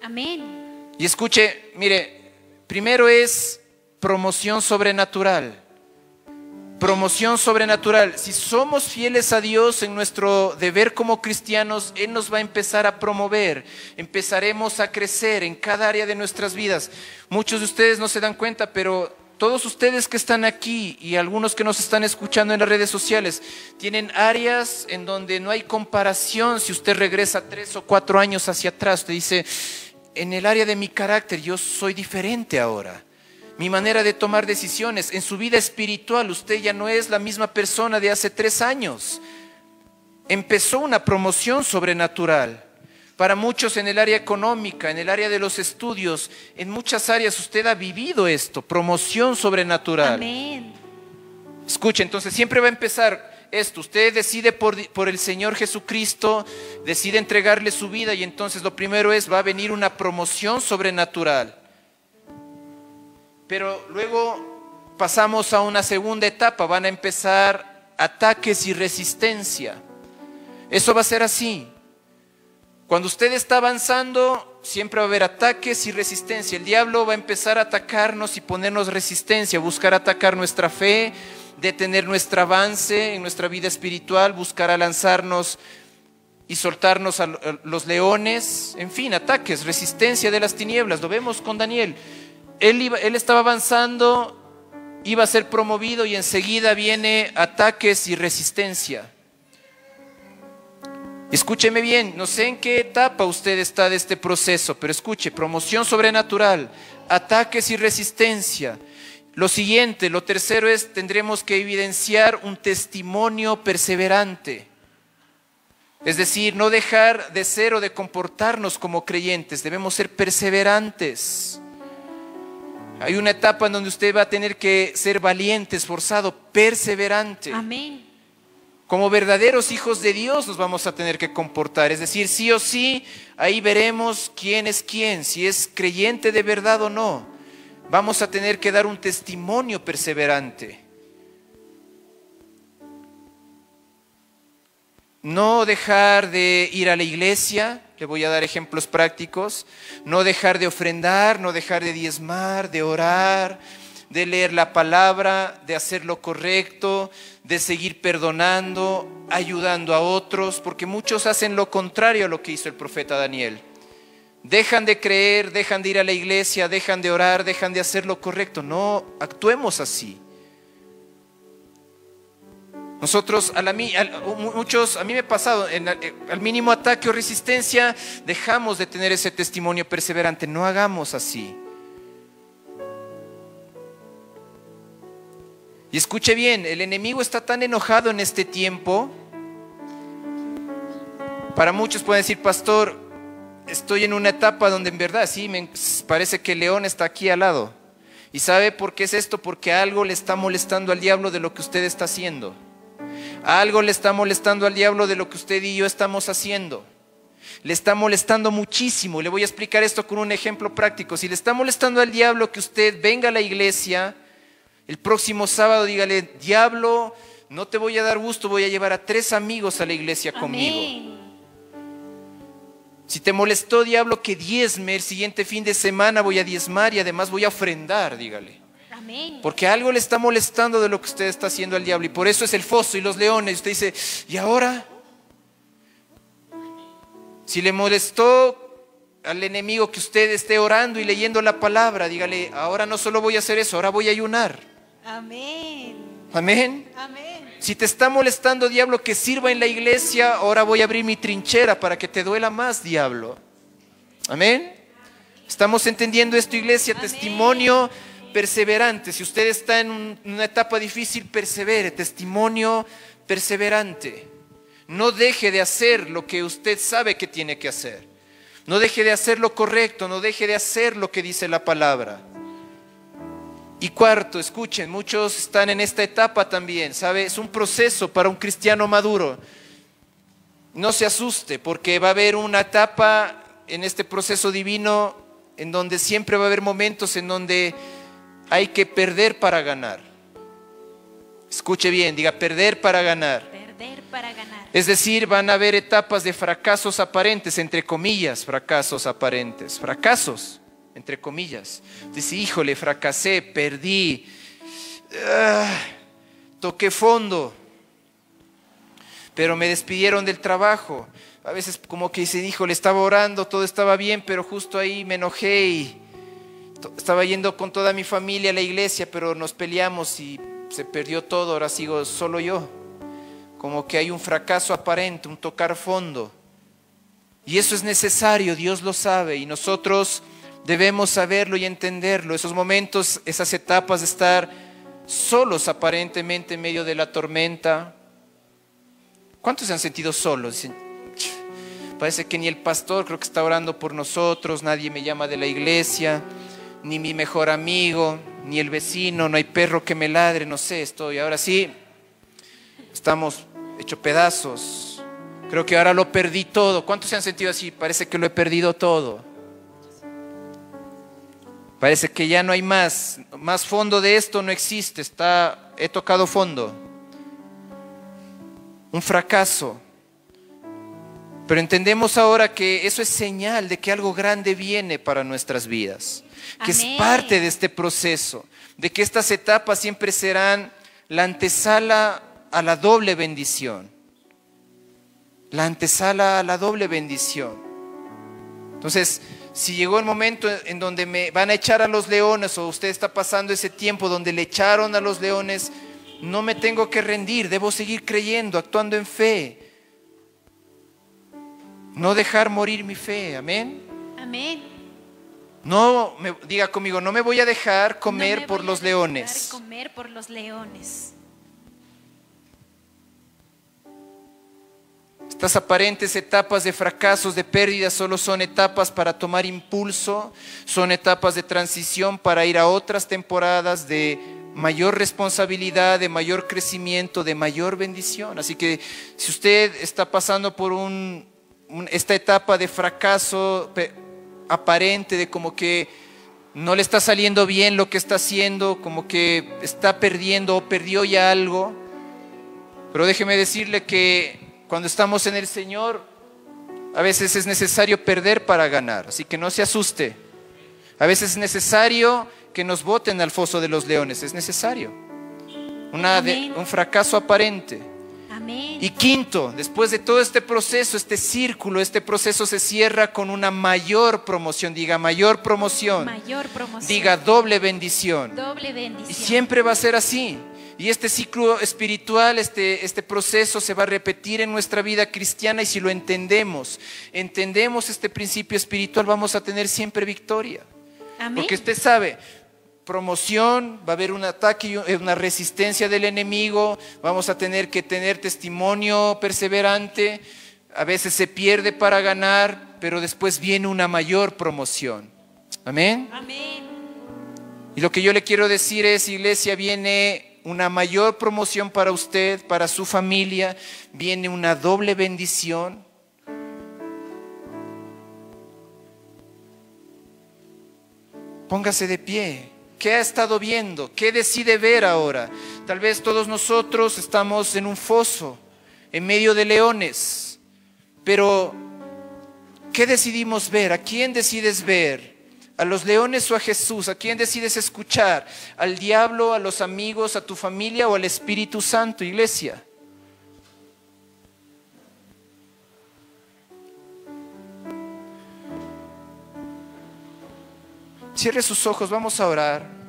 Amén. Y escuche, mire, primero es promoción sobrenatural. Promoción sobrenatural. Si somos fieles a Dios en nuestro deber como cristianos, Él nos va a empezar a promover. Empezaremos a crecer en cada área de nuestras vidas. Muchos de ustedes no se dan cuenta, pero todos ustedes que están aquí y algunos que nos están escuchando en las redes sociales, tienen áreas en donde no hay comparación. Si usted regresa 3 o 4 años hacia atrás, usted dice, en el área de mi carácter yo soy diferente ahora. Mi manera de tomar decisiones, en su vida espiritual, usted ya no es la misma persona de hace 3 años. Empezó una promoción sobrenatural. Para muchos en el área económica, en el área de los estudios, en muchas áreas usted ha vivido esto, promoción sobrenatural. Amén. Escuche, entonces siempre va a empezar esto. Usted decide por el Señor Jesucristo, decide entregarle su vida y entonces lo primero es, va a venir una promoción sobrenatural. Pero luego pasamos a una segunda etapa, van a empezar ataques y resistencia. Eso va a ser así. Cuando usted está avanzando, siempre va a haber ataques y resistencia. El diablo va a empezar a atacarnos y ponernos resistencia, buscar atacar nuestra fe, detener nuestro avance en nuestra vida espiritual, buscar a lanzarnos y soltarnos a los leones. En fin, ataques, resistencia de las tinieblas. Lo vemos con Daniel. Él estaba avanzando, iba a ser promovido y enseguida viene ataques y resistencia. Escúcheme bien, no sé en qué etapa usted está de este proceso, pero escuche, promoción sobrenatural, ataques y resistencia. Lo siguiente, lo tercero es, tendremos que evidenciar un testimonio perseverante. Es decir, no dejar de ser o de comportarnos como creyentes, debemos ser perseverantes. Hay una etapa en donde usted va a tener que ser valiente, esforzado, perseverante. Amén. Como verdaderos hijos de Dios nos vamos a tener que comportar. Es decir, sí o sí, ahí veremos quién es quién, si es creyente de verdad o no. Vamos a tener que dar un testimonio perseverante. No dejar de ir a la iglesia, le voy a dar ejemplos prácticos. No dejar de ofrendar, no dejar de diezmar, de orar, de leer la palabra, de hacer lo correcto, de seguir perdonando, ayudando a otros, porque muchos hacen lo contrario a lo que hizo el profeta Daniel. Dejan de creer, dejan de ir a la iglesia, dejan de orar, dejan de hacer lo correcto. No actuemos así. Nosotros, a mí me ha pasado, al mínimo ataque o resistencia, dejamos de tener ese testimonio perseverante. No hagamos así. Y escuche bien, el enemigo está tan enojado en este tiempo. Para muchos pueden decir, pastor, estoy en una etapa donde en verdad sí, me parece que el león está aquí al lado. ¿Y sabe por qué es esto? Porque algo le está molestando al diablo de lo que usted está haciendo. Algo le está molestando al diablo de lo que usted y yo estamos haciendo. Le está molestando muchísimo. Le voy a explicar esto con un ejemplo práctico. Si le está molestando al diablo que usted venga a la iglesia, el próximo sábado dígale, diablo, no te voy a dar gusto, voy a llevar a 3 amigos a la iglesia conmigo. Amén. Si te molestó, diablo, que diezme, el siguiente fin de semana voy a diezmar y además voy a ofrendar, dígale. Amén. Porque algo le está molestando de lo que usted está haciendo al diablo. Y por eso es el foso y los leones. Y usted dice, ¿y ahora? Si le molestó al enemigo que usted esté orando y leyendo la palabra, dígale, ahora no solo voy a hacer eso, ahora voy a ayunar. Amén. Amén. Amén. Si te está molestando, diablo, que sirva en la iglesia, ahora voy a abrir mi trinchera para que te duela más, diablo. Amén. ¿Estamos entendiendo esto, iglesia? Amén. Testimonio perseverante. Si usted está en una etapa difícil, persevere. Testimonio perseverante. No deje de hacer lo que usted sabe que tiene que hacer. No deje de hacer lo correcto, no deje de hacer lo que dice la palabra. Y cuarto, escuchen, muchos están en esta etapa también, ¿sabe? Es un proceso para un cristiano maduro. No se asuste, porque va a haber una etapa en este proceso divino en donde siempre va a haber momentos en donde hay que perder para ganar. Escuche bien, diga perder para ganar. Perder para ganar. Es decir, van a haber etapas de fracasos aparentes, entre comillas, fracasos aparentes, fracasos, entre comillas. Dice, híjole, fracasé, perdí, toqué fondo, pero me despidieron del trabajo. A veces como que dice, híjole, estaba orando, todo estaba bien, pero justo ahí me enojé y estaba yendo con toda mi familia a la iglesia, pero nos peleamos y se perdió todo, ahora sigo solo yo. Como que hay un fracaso aparente, un tocar fondo. Y eso es necesario, Dios lo sabe y nosotros debemos saberlo y entenderlo. Esos momentos, esas etapas de estar solos aparentemente en medio de la tormenta. ¿Cuántos se han sentido solos? Dicen, parece que ni el pastor creo que está orando por nosotros, nadie me llama de la iglesia, ni mi mejor amigo, ni el vecino, no hay perro que me ladre, no sé, estoy ahora sí, estamos hecho pedazos. Creo que ahora lo perdí todo. ¿Cuántos se han sentido así? Parece que lo he perdido todo. Parece que ya no hay más fondo de esto no existe. He tocado fondo. Un fracaso. Pero entendemos ahora que eso es señal de que algo grande viene para nuestras vidas. Que Amén. es parte de este proceso. De que estas etapas siempre serán la antesala a la doble bendición. La antesala a la doble bendición. Entonces, si llegó el momento en donde me van a echar a los leones, o usted está pasando ese tiempo donde le echaron a los leones, no me tengo que rendir, debo seguir creyendo, actuando en fe. No dejar morir mi fe, amén. Amén. No, diga conmigo, no me voy a dejar comer No me por voy los a dejar leones. comer por los leones. Estas aparentes etapas de fracasos, de pérdidas, solo son etapas para tomar impulso, son etapas de transición para ir a otras temporadas de mayor responsabilidad, de mayor crecimiento, de mayor bendición. Así que si usted está pasando por esta etapa de fracaso aparente, de como que no le está saliendo bien lo que está haciendo, como que está perdiendo o perdió ya algo, pero déjeme decirle que cuando estamos en el Señor, a veces es necesario perder para ganar, así que no se asuste. A veces es necesario que nos boten al foso de los leones, es necesario. Un fracaso aparente. Amén. Y quinto, después de todo este proceso, este círculo, este proceso se cierra con una mayor promoción. Diga mayor promoción. Mayor promoción. Diga doble bendición. Doble bendición. Y siempre va a ser así. Y este ciclo espiritual, este proceso se va a repetir en nuestra vida cristiana, y si lo entendemos este principio espiritual, vamos a tener siempre victoria. Amén. Porque usted sabe, promoción, va a haber un ataque y una resistencia del enemigo, vamos a tener que tener testimonio perseverante, a veces se pierde para ganar, pero después viene una mayor promoción. Amén. Amén. Y lo que yo le quiero decir es, iglesia, viene una mayor promoción para usted, para su familia, viene una doble bendición. Póngase de pie. ¿Qué ha estado viendo? ¿Qué decide ver ahora? Tal vez todos nosotros estamos en un foso, en medio de leones, pero ¿qué decidimos ver? ¿A quién decides ver? ¿A los leones o a Jesús? ¿A quién decides escuchar? ¿Al diablo, a los amigos, a tu familia o al Espíritu Santo, iglesia? Cierre sus ojos, vamos a orar.